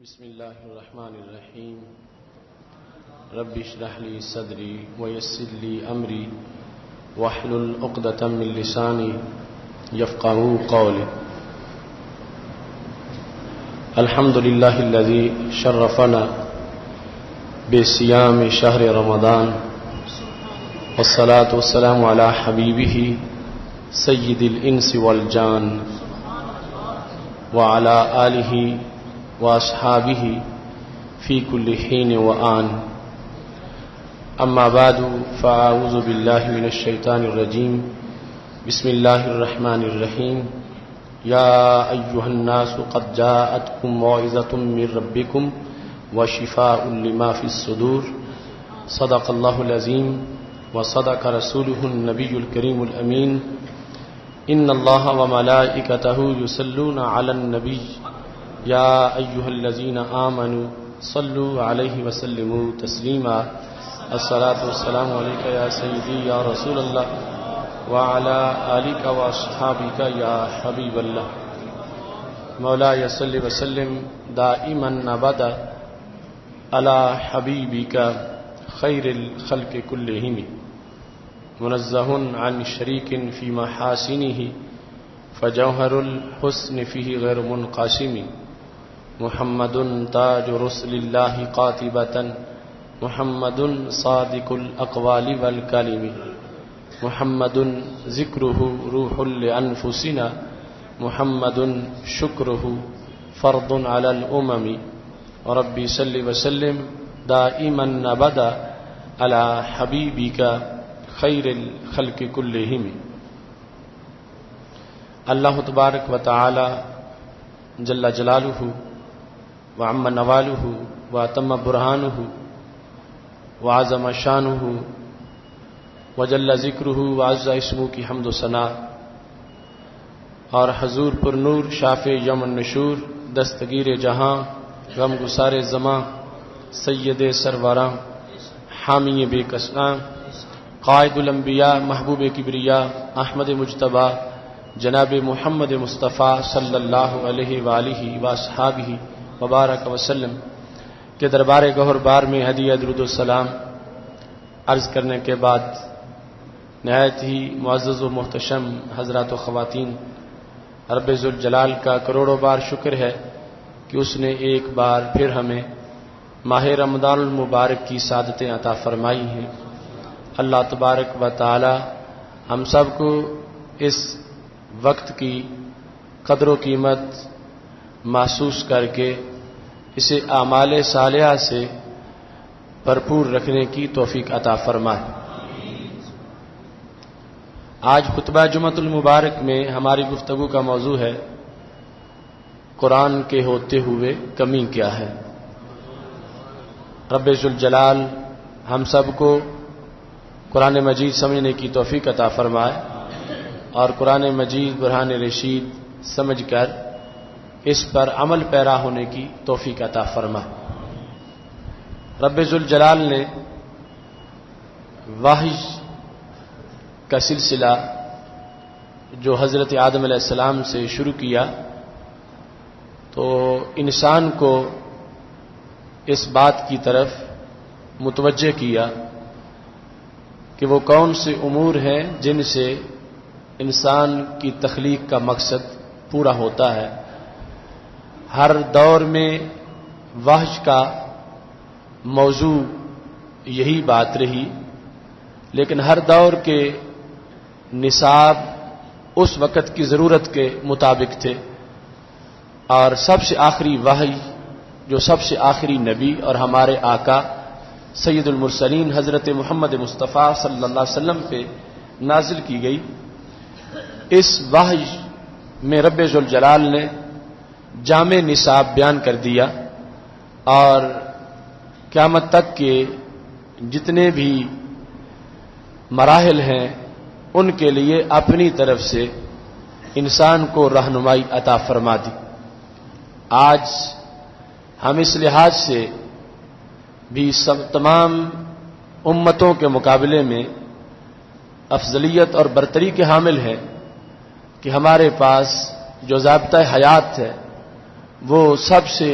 بسم الله الرحمن الرحيم رب اشرح لي صدري ويسر لي أمري واحلل عقدة من لساني يفقهوا قولي. الحمد لله الذي شرفنا بصيام شهر رمضان والصلاة والسلام على حبيبه سيد الإنس والجان وعلى آله وأصحابه في كل حين وآن. أما بعد فأعوذ بالله من الشيطان الرجيم. بسم الله الرحمن الرحيم. يا أيها الناس قد جاءتكم موعظة من ربكم وشفاء لما في الصدور. صدق الله العظيم وصدق رسوله النبي الكريم الأمين. إن الله وملائكته يصلون على النبي يا أيها الذين آمنوا صلوا عليه وسلموا تسليما. الصلاة والسلام عليك يا سيدي يا رسول الله وعلى آلك وأصحابك يا حبيب الله. مولاي صل وسلم دائما أبدا على حبيبك خير الخلق كلهم منزه عن شريك في محاسنه فجوهر الحسن فيه غير منقسم. محمد تاج رسل الله قاطبة محمد صادق الأقوال والكلم. محمد ذكره روح لأنفسنا محمد شكره فرض على الأمم. وربي صل وسلم دائما أبدا على حبيبك خیر الخلق کلہم. اللہ تبارک و تعالی جل جلالہ وعم نوالہ واتم برہانہ وعظم شانہ وجل ذکرہ وعز اسمہ کی حمد و ثناء اور حضور پر نور شافع یوم النشور دستگیر جہاں غم گسار زماں سید سروراں حامی بے کساں قائد الانبیاء محبوب کبریا احمد مجتبیٰ جناب محمد مصطفیٰ صلی اللہ علیہ وآلہ واصحابہ وبارک وسلم کے دربار گہر بار میں ہدیہ درود و سلام عرض کرنے کے بعد نہایت ہی معزز و محتشم حضرات و خواتین، رب ذوالجلال کا کروڑوں بار شکر ہے کہ اس نے ایک بار پھر ہمیں ماہ رمضان المبارک کی سعادتیں عطا فرمائی ہیں. اللہ تبارک و تعالی ہم سب کو اس وقت کی قدر و قیمت محسوس کر کے اسے اعمال صالحہ سے بھرپور رکھنے کی توفیق عطا فرمائے. آج خطبہ جمعۃ المبارک میں ہماری گفتگو کا موضوع ہے قرآن کے ہوتے ہوئے کمی کیا ہے. رب ذوالجلال ہم سب کو قرآن مجید سمجھنے کی توفیق عطا فرمائے اور قرآن مجید برہان رشید سمجھ کر اس پر عمل پیرا ہونے کی توفیق عطا فرمائے. رب ذوالجلال نے وحی کا سلسلہ جو حضرت آدم علیہ السلام سے شروع کیا تو انسان کو اس بات کی طرف متوجہ کیا کہ وہ کون سے امور ہیں جن سے انسان کی تخلیق کا مقصد پورا ہوتا ہے. ہر دور میں وحی کا موضوع یہی بات رہی، لیکن ہر دور کے نصاب اس وقت کی ضرورت کے مطابق تھے، اور سب سے آخری وحی جو سب سے آخری نبی اور ہمارے آقا سید المرسلین حضرت محمد مصطفیٰ صلی اللہ علیہ وسلم پہ نازل کی گئی، اس وحی میں رب ذوالجلال نے جامع نصاب بیان کر دیا اور قیامت تک کے جتنے بھی مراحل ہیں ان کے لیے اپنی طرف سے انسان کو رہنمائی عطا فرما دی. آج ہم اس لحاظ سے بھی تمام امتوں کے مقابلے میں افضلیت اور برتری کے حامل ہیں کہ ہمارے پاس جو ضابطہ حیات ہے وہ سب سے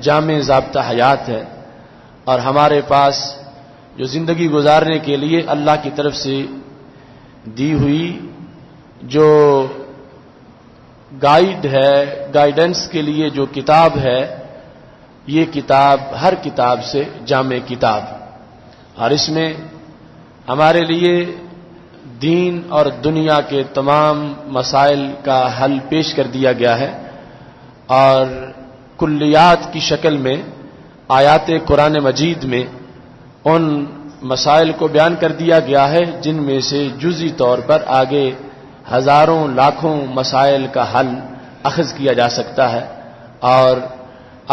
جامع ضابطہ حیات ہے، اور ہمارے پاس جو زندگی گزارنے کے لیے اللہ کی طرف سے دی ہوئی جو گائیڈ ہے، گائیڈنس کے لیے جو کتاب ہے، یہ کتاب ہر کتاب سے جامع کتاب، اور اس میں ہمارے لیے دین اور دنیا کے تمام مسائل کا حل پیش کر دیا گیا ہے، اور کلیات کی شکل میں آیات قرآن مجید میں ان مسائل کو بیان کر دیا گیا ہے جن میں سے جزئی طور پر آگے ہزاروں لاکھوں مسائل کا حل اخذ کیا جا سکتا ہے، اور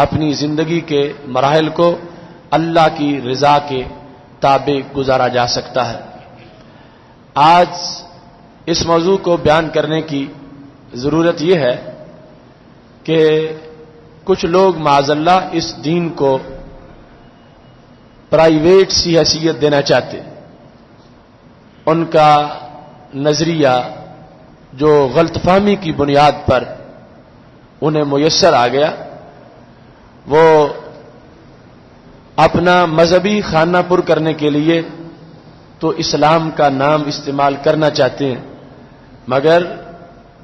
اپنی زندگی کے مراحل کو اللہ کی رضا کے تابع گزارا جا سکتا ہے۔ آج اس موضوع کو بیان کرنے کی ضرورت یہ ہے کہ کچھ لوگ معاذ اللہ اس دین کو پرائیویٹ سی حیثیت دینا چاہتے، ان کا نظریہ جو غلط فہمی کی بنیاد پر انہیں میسر آ گیا، وہ اپنا مذہبی خانہ پر کرنے کے لیے تو اسلام کا نام استعمال کرنا چاہتے ہیں، مگر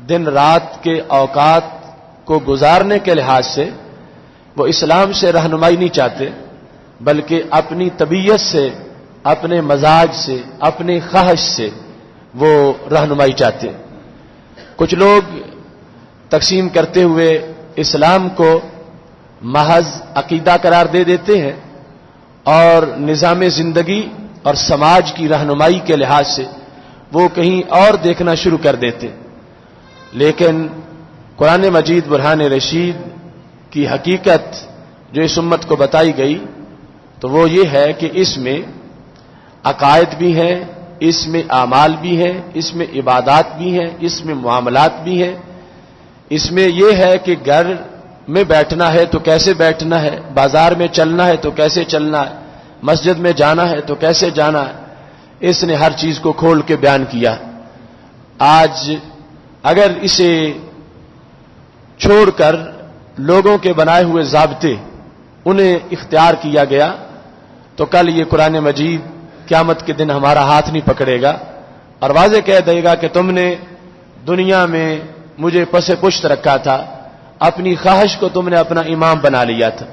دن رات کے اوقات کو گزارنے کے لحاظ سے وہ اسلام سے رہنمائی نہیں چاہتے، بلکہ اپنی طبیعت سے، اپنے مزاج سے، اپنے خواہش سے وہ رہنمائی چاہتے ہیں۔ کچھ لوگ تقسیم کرتے ہوئے اسلام کو محض عقیدہ قرار دے دیتے ہیں، اور نظام زندگی اور سماج کی رہنمائی کے لحاظ سے وہ کہیں اور دیکھنا شروع کر دیتے، لیکن قرآن مجید برہان رشید کی حقیقت جو اس امت کو بتائی گئی تو وہ یہ ہے کہ اس میں عقائد بھی ہیں، اس میں اعمال بھی ہیں، اس میں عبادات بھی ہیں، اس میں معاملات بھی ہیں، اس میں یہ ہے کہ گھر میں بیٹھنا ہے تو کیسے بیٹھنا ہے، بازار میں چلنا ہے تو کیسے چلنا ہے، مسجد میں جانا ہے تو کیسے جانا ہے، اس نے ہر چیز کو کھول کے بیان کیا۔ آج اگر اسے چھوڑ کر لوگوں کے بنائے ہوئے ضابطے انہیں اختیار کیا گیا تو کل یہ قرآن مجید قیامت کے دن ہمارا ہاتھ نہیں پکڑے گا اور واضح کہہ دے گا کہ تم نے دنیا میں مجھے پس پشت رکھا تھا، اپنی خواہش کو تم نے اپنا امام بنا لیا تھا،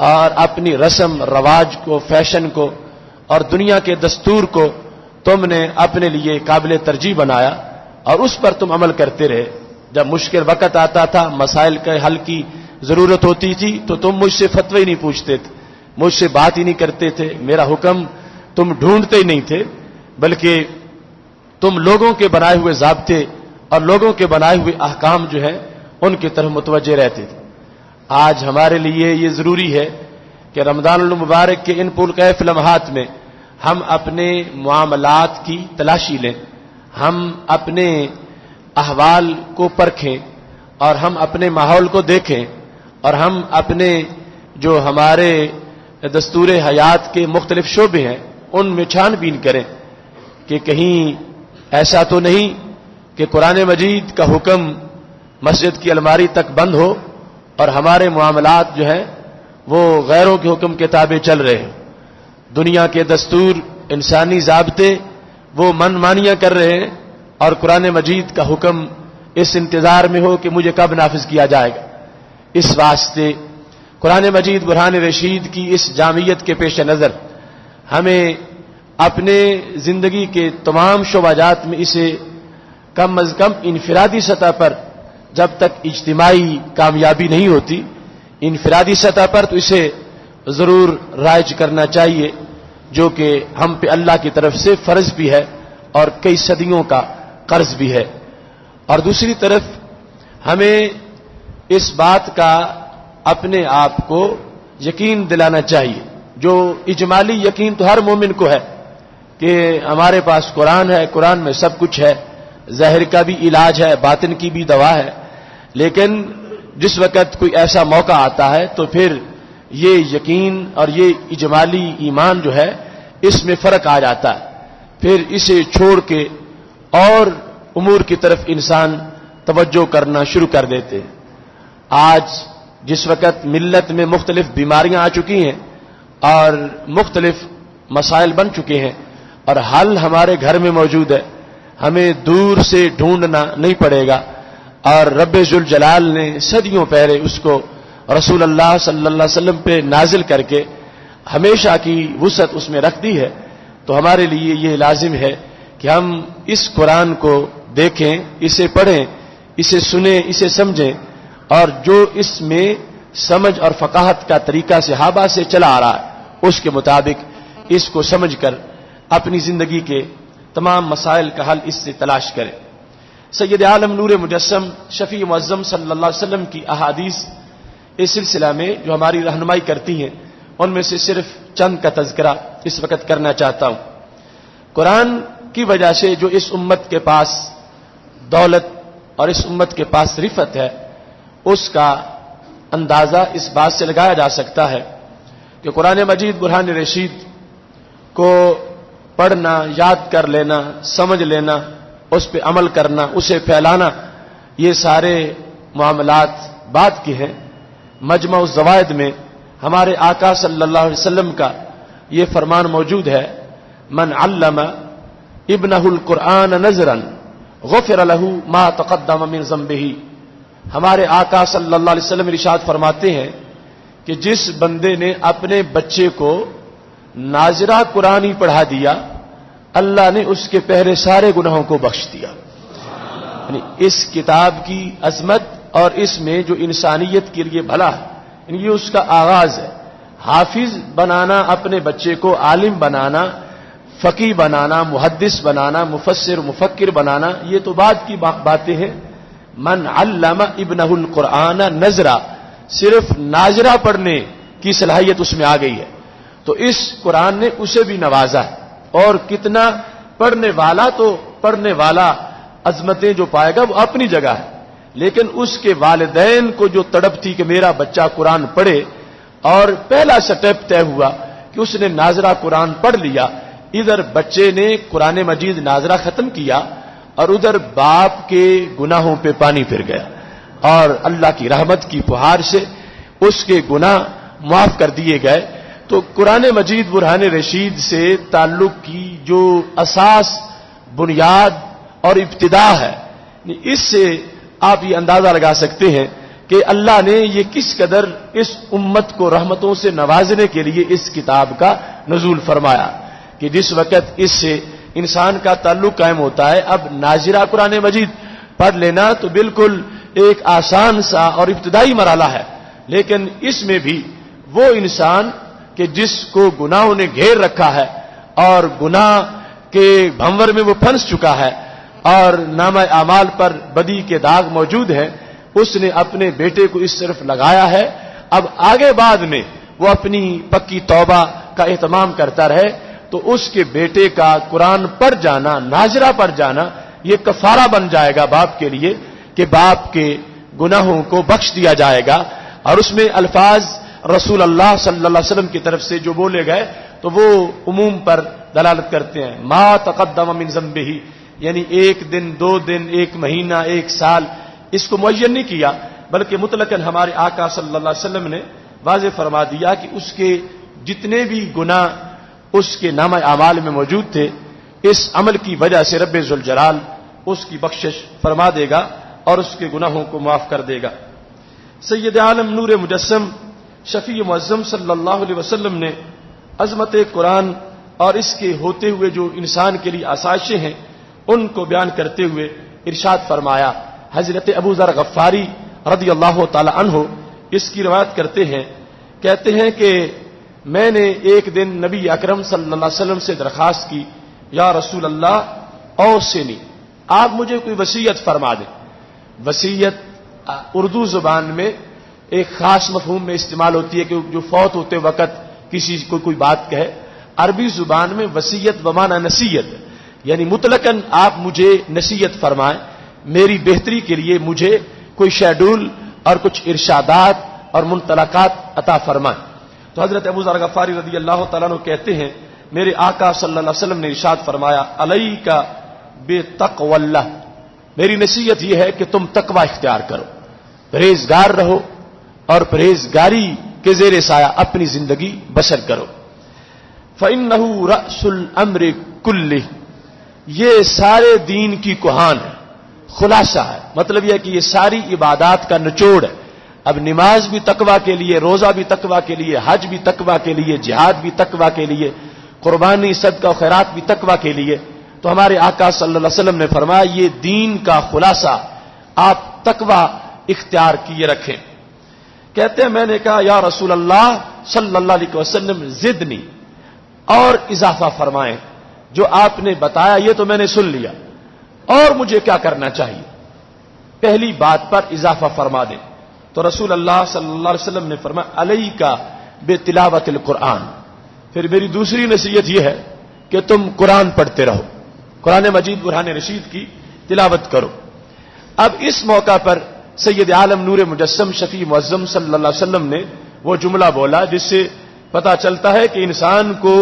اور اپنی رسم رواج کو، فیشن کو اور دنیا کے دستور کو تم نے اپنے لیے قابل ترجیح بنایا، اور اس پر تم عمل کرتے رہے۔ جب مشکل وقت آتا تھا، مسائل کے حل کی ضرورت ہوتی تھی تو تم مجھ سے فتوی نہیں پوچھتے تھے، مجھ سے بات ہی نہیں کرتے تھے، میرا حکم تم ڈھونڈتے ہی نہیں تھے، بلکہ تم لوگوں کے بنائے ہوئے ضابطے اور لوگوں کے بنائے ہوئے احکام جو ہیں ان کی طرف متوجہ رہتے تھے۔ آج ہمارے لیے یہ ضروری ہے کہ رمضان المبارک کے ان پرکیف لمحات میں ہم اپنے معاملات کی تلاشی لیں، ہم اپنے احوال کو پرکھیں، اور ہم اپنے ماحول کو دیکھیں، اور ہم اپنے جو ہمارے دستور حیات کے مختلف شعبے ہیں ان میں چھان بین کریں کہ کہیں ایسا تو نہیں کہ قرآن مجید کا حکم مسجد کی الماری تک بند ہو اور ہمارے معاملات جو ہیں وہ غیروں کے حکم کے تابع چل رہے ہیں، دنیا کے دستور، انسانی ضابطے وہ من مانیاں کر رہے ہیں، اور قرآن مجید کا حکم اس انتظار میں ہو کہ مجھے کب نافذ کیا جائے گا۔ اس واسطے قرآن مجید برہان رشید کی اس جامعیت کے پیش نظر ہمیں اپنے زندگی کے تمام شعبات میں اسے کم از کم انفرادی سطح پر، جب تک اجتماعی کامیابی نہیں ہوتی، انفرادی سطح پر تو اسے ضرور رائج کرنا چاہیے، جو کہ ہم پہ اللہ کی طرف سے فرض بھی ہے اور کئی صدیوں کا قرض بھی ہے۔ اور دوسری طرف ہمیں اس بات کا اپنے آپ کو یقین دلانا چاہیے، جو اجمالی یقین تو ہر مومن کو ہے کہ ہمارے پاس قرآن ہے، قرآن میں سب کچھ ہے، ظاہر کا بھی علاج ہے، باطن کی بھی دوا ہے، لیکن جس وقت کوئی ایسا موقع آتا ہے تو پھر یہ یقین اور یہ اجمالی ایمان جو ہے اس میں فرق آ جاتا ہے، پھر اسے چھوڑ کے اور امور کی طرف انسان توجہ کرنا شروع کر دیتے ہیں۔ آج جس وقت ملت میں مختلف بیماریاں آ چکی ہیں اور مختلف مسائل بن چکے ہیں اور حل ہمارے گھر میں موجود ہے، ہمیں دور سے ڈھونڈنا نہیں پڑے گا، اور رب ذوالجلال نے صدیوں پہلے اس کو رسول اللہ صلی اللہ علیہ وسلم پہ نازل کر کے ہمیشہ کی وسعت اس میں رکھ دی ہے، تو ہمارے لیے یہ لازم ہے کہ ہم اس قرآن کو دیکھیں، اسے پڑھیں، اسے سنیں، اسے سمجھیں، اور جو اس میں سمجھ اور فقاہت کا طریقہ صحابہ سے چلا آ رہا ہے اس کے مطابق اس کو سمجھ کر اپنی زندگی کے تمام مسائل کا حل اس سے تلاش کریں۔ سید عالم نور مجسم شفیع معظم صلی اللہ علیہ وسلم کی احادیث اس سلسلہ میں جو ہماری رہنمائی کرتی ہیں ان میں سے صرف چند کا تذکرہ اس وقت کرنا چاہتا ہوں۔ قرآن کی وجہ سے جو اس امت کے پاس دولت اور اس امت کے پاس رفت ہے اس کا اندازہ اس بات سے لگایا جا سکتا ہے کہ قرآن مجید برہان رشید کو پڑھنا، یاد کر لینا، سمجھ لینا، اس پہ عمل کرنا، اسے پھیلانا، یہ سارے معاملات بعد کے ہیں۔ مجمع الزوائد میں ہمارے آقا صلی اللہ علیہ وسلم کا یہ فرمان موجود ہے، من علم ابنہ القرآن نظرا غفر لہ ما تقدم من ذنبہ۔ ہمارے آقا صلی اللہ علیہ وسلم ارشاد فرماتے ہیں کہ جس بندے نے اپنے بچے کو ناظرہ قرآن ہی پڑھا دیا، اللہ نے اس کے پہلے سارے گناہوں کو بخش دیا۔ یعنی اس کتاب کی عظمت اور اس میں جو انسانیت کے لیے بھلا ہے، یعنی یہ اس کا آغاز ہے۔ حافظ بنانا، اپنے بچے کو عالم بنانا، فقیہ بنانا، محدث بنانا، مفسر مفکر بنانا، یہ تو بعد کی باتیں ہیں۔ من علم ابنہ القرآن نظرہ، صرف ناظرہ پڑھنے کی صلاحیت اس میں آ گئی ہے، تو اس قرآن نے اسے بھی نوازا ہے۔ اور کتنا پڑھنے والا، تو پڑھنے والا عظمتیں جو پائے گا وہ اپنی جگہ ہے، لیکن اس کے والدین کو جو تڑپ تھی کہ میرا بچہ قرآن پڑھے، اور پہلا سٹیپ طے ہوا کہ اس نے ناظرہ قرآن پڑھ لیا۔ ادھر بچے نے قرآن مجید ناظرہ ختم کیا اور ادھر باپ کے گناہوں پہ پانی پھر گیا، اور اللہ کی رحمت کی فہار سے اس کے گناہ معاف کر دیے گئے۔ تو قرآن مجید برہان رشید سے تعلق کی جو اساس، بنیاد اور ابتدا ہے، اس سے آپ یہ اندازہ لگا سکتے ہیں کہ اللہ نے یہ کس قدر اس امت کو رحمتوں سے نوازنے کے لیے اس کتاب کا نزول فرمایا، کہ جس وقت اس سے انسان کا تعلق قائم ہوتا ہے۔ اب ناظرہ قرآن مجید پڑھ لینا تو بالکل ایک آسان سا اور ابتدائی مرحلہ ہے، لیکن اس میں بھی وہ انسان کہ جس کو گناہوں نے گھیر رکھا ہے اور گناہ کے بھنور میں وہ پھنس چکا ہے اور نامہ اعمال پر بدی کے داغ موجود ہیں، اس نے اپنے بیٹے کو اس طرف لگایا ہے۔ اب آگے بعد میں وہ اپنی پکی توبہ کا اہتمام کرتا رہے تو اس کے بیٹے کا قرآن پڑھ جانا، ناظرہ پڑھ جانا، یہ کفارہ بن جائے گا باپ کے لیے کہ باپ کے گناہوں کو بخش دیا جائے گا۔ اور اس میں الفاظ رسول اللہ صلی اللہ علیہ وسلم کی طرف سے جو بولے گئے تو وہ عموم پر دلالت کرتے ہیں۔ ما تقدم من ذنبہ، یعنی ایک دن، 2 دن، 1 مہینہ، 1 سال، اس کو معین نہیں کیا، بلکہ مطلقاً ہمارے آقا صلی اللہ علیہ وسلم نے واضح فرما دیا کہ اس کے جتنے بھی گناہ اس کے نامہ اعمال میں موجود تھے، اس عمل کی وجہ سے رب ذوالجلال اس کی بخشش فرما دے گا اور اس کے گناہوں کو معاف کر دے گا۔ سید عالم نور مجسم شفیع معظم صلی اللہ علیہ وسلم نے عظمت قرآن اور اس کے ہوتے ہوئے جو انسان کے لیے آسائشیں ہیں ان کو بیان کرتے ہوئے ارشاد فرمایا۔ حضرت ابو ذر غفاری رضی اللہ تعالی عنہ اس کی روایت کرتے ہیں، کہتے ہیں کہ میں نے ایک دن نبی اکرم صلی اللہ علیہ وسلم سے درخواست کی، یا رسول اللہ اوصنی، آپ مجھے کوئی وصیت فرما دیں۔ وصیت اردو زبان میں ایک خاص مفہوم میں استعمال ہوتی ہے کہ جو فوت ہوتے وقت کسی کو کوئی بات کہے۔ عربی زبان میں وصیت بمعنی نصیحت، یعنی مطلقاً آپ مجھے نصیحت فرمائیں، میری بہتری کے لیے مجھے کوئی شیڈول اور کچھ ارشادات اور منطلقات عطا فرمائیں۔ تو حضرت ابو ذر غفاری رضی اللہ تعالیٰ عنہ کہتے ہیں، میرے آقا صلی اللہ علیہ وسلم نے ارشاد فرمایا، علیک بتقوی اللہ، میری نصیحت یہ ہے کہ تم تقوی اختیار کرو، پرہیزگار رہو، اور پرہیزگاری کے زیر سایہ اپنی زندگی بسر کرو۔ فَإِنَّهُ رَأْسُ الْأَمْرِ كُلِّهِ، یہ سارے دین کی کوہان ہے، خلاصہ ہے۔ مطلب یہ کہ یہ ساری عبادات کا نچوڑ ہے۔ اب نماز بھی تقویٰ کے لیے، روزہ بھی تقویٰ کے لیے، حج بھی تقویٰ کے لیے، جہاد بھی تقویٰ کے لیے، قربانی صدقہ و خیرات بھی تقویٰ کے لیے۔ تو ہمارے آقا صلی اللہ علیہ وسلم نے فرمایا یہ دین کا خلاصہ، آپ تقویٰ اختیار کیے رکھیں۔ کہتے ہیں میں نے کہا یا رسول اللہ صلی اللہ علیہ وسلم زدنی، اور اضافہ فرمائیں، جو آپ نے بتایا یہ تو میں نے سن لیا، اور مجھے کیا کرنا چاہیے؟ پہلی بات پر اضافہ فرما دیں۔ تو رسول اللہ صلی اللہ علیہ وسلم نے فرمایا علیک بتلاوت القرآن، پھر میری دوسری نصیحت یہ ہے کہ تم قرآن پڑھتے رہو، قرآن مجید برہان رشید کی تلاوت کرو۔ اب اس موقع پر سید عالم نور مجسم شفیع معظم صلی اللہ علیہ وسلم نے وہ جملہ بولا جس سے پتہ چلتا ہے کہ انسان کو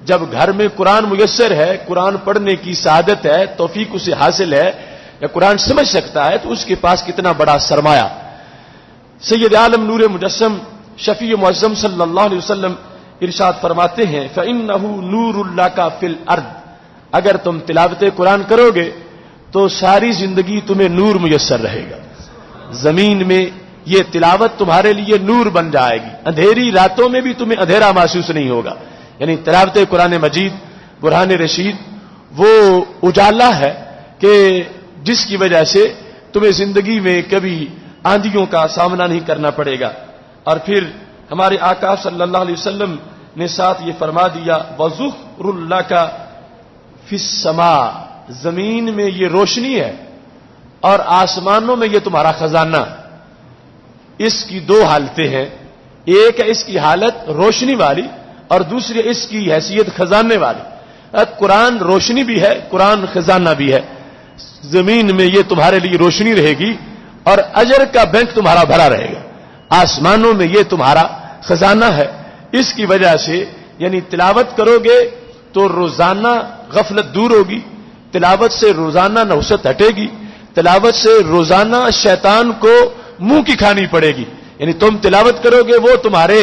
جب گھر میں قرآن میسر ہے، قرآن پڑھنے کی سعادت ہے، توفیق اسے حاصل ہے، یا قرآن سمجھ سکتا ہے، تو اس کے پاس کتنا بڑا سرمایہ۔ سید عالم نور مجسم شفیع معظم صلی اللہ علیہ وسلم ارشاد فرماتے ہیں فَإِنَّهُ نُورُ لَكَ فِي الْأَرْضِ، اگر تم تلاوت قرآن کرو گے تو ساری زندگی تمہیں نور میسر رہے گا، زمین میں یہ تلاوت تمہارے لیے نور بن جائے گی، اندھیری راتوں میں بھی تمہیں اندھیرا محسوس نہیں ہوگا۔ یعنی تلاوت قرآن مجید برہان رشید وہ اجالا ہے کہ جس کی وجہ سے تمہیں زندگی میں کبھی آندھیوں کا سامنا نہیں کرنا پڑے گا۔ اور پھر ہمارے آقا صلی اللہ علیہ وسلم نے ساتھ یہ فرما دیا وَذُخْرُ لَكَ فِي السَّمَاءِ، زمین میں یہ روشنی ہے اور آسمانوں میں یہ تمہارا خزانہ۔ اس کی دو حالتیں ہیں، ایک ہے اس کی حالت روشنی والی اور دوسری اس کی حیثیت خزانے والی۔ قرآن روشنی بھی ہے، قرآن خزانہ بھی ہے۔ زمین میں یہ تمہارے لیے روشنی رہے گی اور اجر کا بینک تمہارا بھرا رہے گا، آسمانوں میں یہ تمہارا خزانہ ہے۔ اس کی وجہ سے یعنی تلاوت کرو گے تو روزانہ غفلت دور ہوگی، تلاوت سے روزانہ نحوست ہٹے گی، تلاوت سے روزانہ شیطان کو منہ کی کھانی پڑے گی۔ یعنی تم تلاوت کرو گے وہ تمہارے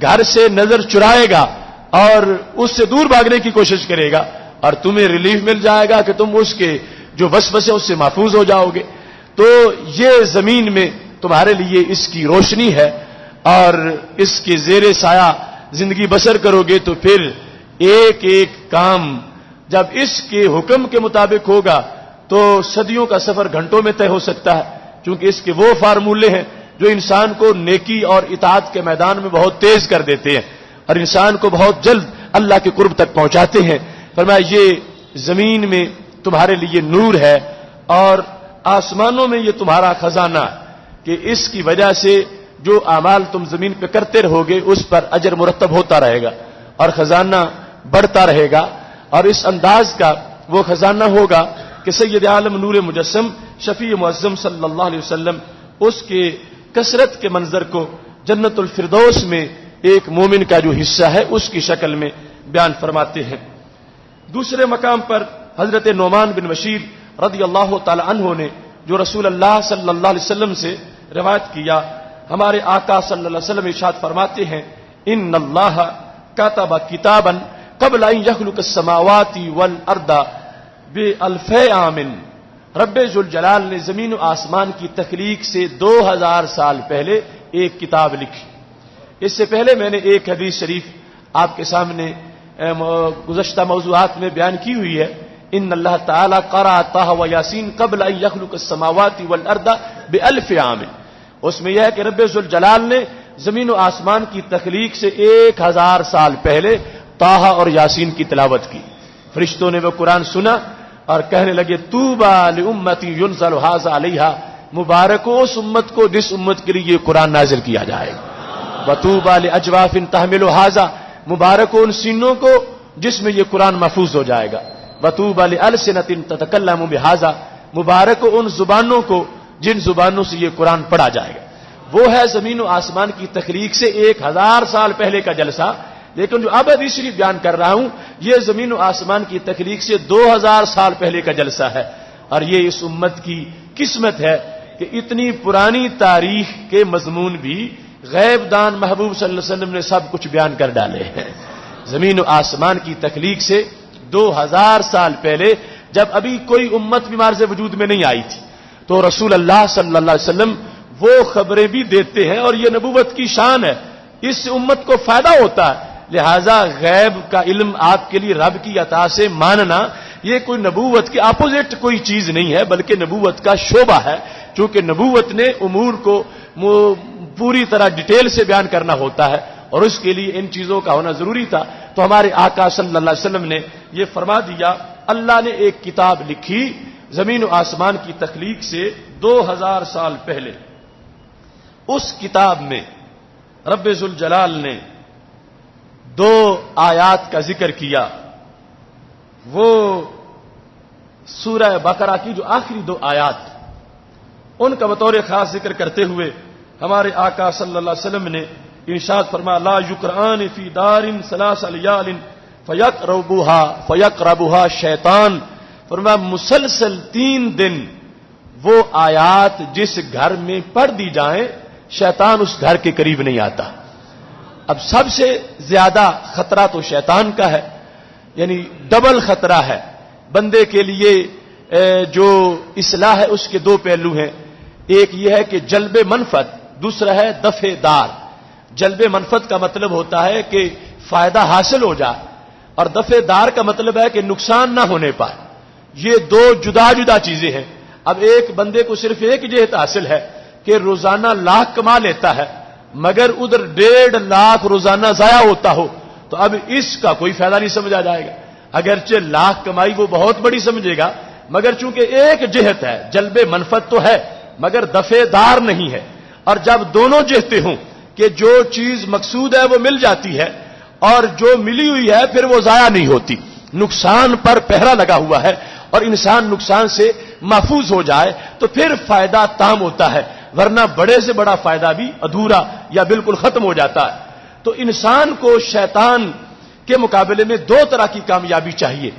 گھر سے نظر چرائے گا اور اس سے دور بھاگنے کی کوشش کرے گا، اور تمہیں ریلیف مل جائے گا کہ تم اس کے جو وسوسے اس سے محفوظ ہو جاؤ گے۔ تو یہ زمین میں تمہارے لیے اس کی روشنی ہے، اور اس کے زیر سایہ زندگی بسر کرو گے تو پھر ایک ایک کام جب اس کے حکم کے مطابق ہوگا تو صدیوں کا سفر گھنٹوں میں طے ہو سکتا ہے، چونکہ اس کے وہ فارمولے ہیں جو انسان کو نیکی اور اطاعت کے میدان میں بہت تیز کر دیتے ہیں اور انسان کو بہت جلد اللہ کے قرب تک پہنچاتے ہیں۔ فرمایا یہ زمین میں تمہارے لیے نور ہے اور آسمانوں میں یہ تمہارا خزانہ ہے، کہ اس کی وجہ سے جو اعمال تم زمین پہ کرتے رہو گے اس پر اجر مرتب ہوتا رہے گا اور خزانہ بڑھتا رہے گا۔ اور اس انداز کا وہ خزانہ ہوگا کہ سید عالم نور مجسم شفیع معظم صلی اللہ علیہ وسلم اس کے کثرت کے منظر کو جنت الفردوس میں ایک مومن کا جو حصہ ہے اس کی شکل میں بیان فرماتے ہیں۔ دوسرے مقام پر حضرت نعمان بن بشیر رضی اللہ تعالی عنہ نے جو رسول اللہ صلی اللہ علیہ وسلم سے روایت کیا، ہمارے آقا صلی اللہ علیہ وسلم ارشاد فرماتے ہیں ان اللہ کتب کتابا قبل ان یخلق السماوات والارض بألف عام، رب ذوالجلال نے زمین و آسمان کی تخلیق سے 2000 سال پہلے ایک کتاب لکھی۔ اس سے پہلے میں نے ایک حدیث شریف آپ کے سامنے گزشتہ موضوعات میں بیان کی ہوئی ہے، ان اللہ تعالی قرأ طٰ و یاسین قبل ان یخلق السماوات والارض بألف عام، اس میں یہ ہے کہ رب ذوالجلال نے زمین و آسمان کی تخلیق سے 1000 سال پہلے طٰ اور یاسین کی تلاوت کی۔ فرشتوں نے وہ قرآن سنا اور کہنے لگے طوبیٰ لأمتی ینزل ھذا علیہا، مبارک ہو اس امت کو جس امت کے لیے یہ قرآن نازل کیا جائے گا، وطوبیٰ لأجواف تحمل ھذا، مبارک ہو ان سینوں کو جس میں یہ قرآن محفوظ ہو جائے گا، وطوبیٰ لألسنۃ تتکلم بھذا، مبارک ہو ان زبانوں کو جن زبانوں سے یہ قرآن پڑھا جائے گا۔ وہ ہے زمین و آسمان کی تخلیق سے 1000 سال پہلے کا جلسہ، لیکن جو اب حدیث شریف بیان کر رہا ہوں یہ زمین و آسمان کی تخلیق سے 2000 سال پہلے کا جلسہ ہے۔ اور یہ اس امت کی قسمت ہے کہ اتنی پرانی تاریخ کے مضمون بھی غیب دان محبوب صلی اللہ علیہ وسلم نے سب کچھ بیان کر ڈالے ہیں. زمین و آسمان کی تخلیق سے 2000 سال پہلے جب ابھی کوئی امت بیمار سے وجود میں نہیں آئی تھی تو رسول اللہ صلی اللہ علیہ وسلم وہ خبریں بھی دیتے ہیں اور یہ نبوت کی شان ہے. اس سے امت کو فائدہ ہوتا ہے. لہذا غیب کا علم آپ کے لیے رب کی عطا سے ماننا یہ کوئی نبوت کے اپوزٹ کوئی چیز نہیں ہے بلکہ نبوت کا شعبہ ہے. چونکہ نبوت نے امور کو پوری طرح ڈیٹیل سے بیان کرنا ہوتا ہے اور اس کے لیے ان چیزوں کا ہونا ضروری تھا. تو ہمارے آقا صلی اللہ علیہ وسلم نے یہ فرما دیا. اللہ نے ایک کتاب لکھی زمین و آسمان کی تخلیق سے 2000 سال پہلے. اس کتاب میں رب ذوالجلال نے 2 آیات کا ذکر کیا. وہ سورہ بقرہ کی جو آخری 2 آیات ان کا بطور خاص ذکر کرتے ہوئے ہمارے آقا صلی اللہ علیہ وسلم نے ارشاد فرمایا لا یقرآن فی دار 3 لیال فیقربها شیطان. فرمایا مسلسل 3 دن وہ آیات جس گھر میں پڑھ دی جائیں شیطان اس گھر کے قریب نہیں آتا. اب سب سے زیادہ خطرہ تو شیطان کا ہے, یعنی ڈبل خطرہ ہے بندے کے لیے. جو اصلاح ہے اس کے 2 پہلو ہیں. ایک یہ ہے کہ جلب منفعت, دوسرا ہے دفع دار. جلب منفعت کا مطلب ہوتا ہے کہ فائدہ حاصل ہو جائے اور دفع دار کا مطلب ہے کہ نقصان نہ ہونے پائے. یہ 2 جدا جدا چیزیں ہیں. اب ایک بندے کو صرف ایک جہت حاصل ہے کہ روزانہ 1 لاکھ کما لیتا ہے مگر ادھر 1.5 لاکھ روزانہ ضائع ہوتا ہو تو اب اس کا کوئی فائدہ نہیں سمجھا جائے گا. اگرچہ 1 لاکھ کمائی وہ بہت بڑی سمجھے گا مگر چونکہ ایک جہت ہے جلب منفعت تو ہے مگر دفع دار نہیں ہے. اور جب دونوں جہتیں ہوں کہ جو چیز مقصود ہے وہ مل جاتی ہے اور جو ملی ہوئی ہے پھر وہ ضائع نہیں ہوتی, نقصان پر پہرا لگا ہوا ہے اور انسان نقصان سے محفوظ ہو جائے تو پھر فائدہ تام ہوتا ہے, ورنہ بڑے سے بڑا فائدہ بھی ادھورا یا بالکل ختم ہو جاتا ہے. تو انسان کو شیطان کے مقابلے میں 2 طرح کی کامیابی چاہیے.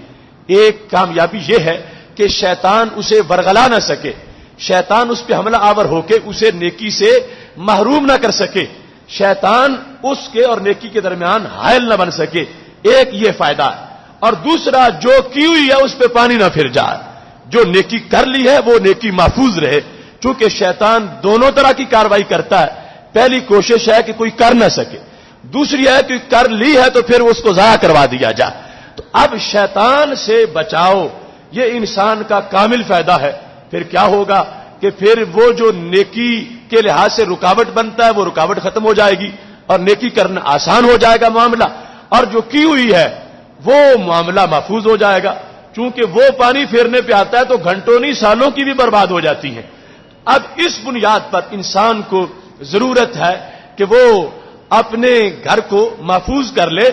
ایک کامیابی یہ ہے کہ شیطان اسے ورغلا نہ سکے, شیطان اس پہ حملہ آور ہو کے اسے نیکی سے محروم نہ کر سکے, شیطان اس کے اور نیکی کے درمیان حائل نہ بن سکے. ایک یہ فائدہ ہے. اور دوسرا جو کی ہوئی ہے اس پہ پانی نہ پھر جائے, جو نیکی کر لی ہے وہ نیکی محفوظ رہے. چونکہ شیطان دونوں طرح کی کاروائی کرتا ہے. پہلی کوشش ہے کہ کوئی کر نہ سکے, دوسری ہے کہ کر لی ہے تو پھر اس کو ضائع کروا دیا جائے. تو اب شیطان سے بچاؤ یہ انسان کا کامل فائدہ ہے. پھر کیا ہوگا کہ پھر وہ جو نیکی کے لحاظ سے رکاوٹ بنتا ہے وہ رکاوٹ ختم ہو جائے گی اور نیکی کرنا آسان ہو جائے گا معاملہ, اور جو کی ہوئی ہے وہ معاملہ محفوظ ہو جائے گا. چونکہ وہ پانی پھیرنے پہ آتا ہے تو گھنٹوں نہیں سالوں کی بھی برباد ہو جاتی ہیں. اب اس بنیاد پر انسان کو ضرورت ہے کہ وہ اپنے گھر کو محفوظ کر لے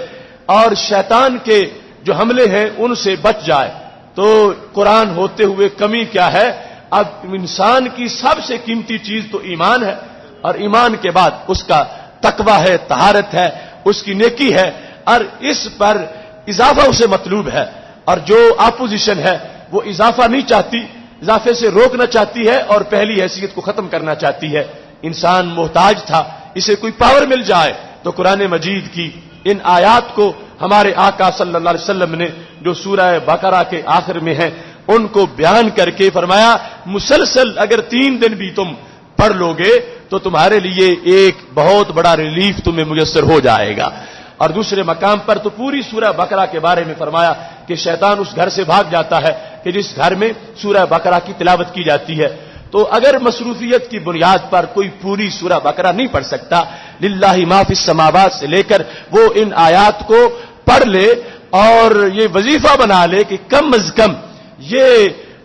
اور شیطان کے جو حملے ہیں ان سے بچ جائے. تو قرآن ہوتے ہوئے کمی کیا ہے؟ اب انسان کی سب سے قیمتی چیز تو ایمان ہے اور ایمان کے بعد اس کا تقوی ہے, طہارت ہے, اس کی نیکی ہے, اور اس پر اضافہ اسے مطلوب ہے. اور جو اپوزیشن ہے وہ اضافہ نہیں چاہتی, اضافے سے روکنا چاہتی ہے اور پہلی حیثیت کو ختم کرنا چاہتی ہے. انسان محتاج تھا, اسے کوئی پاور مل جائے تو قرآن مجید کی ان آیات کو ہمارے آقا صلی اللہ علیہ وسلم نے جو سورہ بقرہ کے آخر میں ہیں ان کو بیان کر کے فرمایا مسلسل اگر 3 دن بھی تم پڑھ لو گے تو تمہارے لیے ایک بہت بڑا ریلیف تمہیں میسر ہو جائے گا. اور دوسرے مقام پر تو پوری سورہ بقرہ کے بارے میں فرمایا کہ شیطان اس گھر سے بھاگ جاتا ہے کہ جس گھر میں سورہ بقرہ کی تلاوت کی جاتی ہے. تو اگر مصروفیت کی بنیاد پر کوئی پوری سورہ بقرہ نہیں پڑھ سکتا, للہ ما فی السماوات سے لے کر وہ ان آیات کو پڑھ لے اور یہ وظیفہ بنا لے کہ کم از کم یہ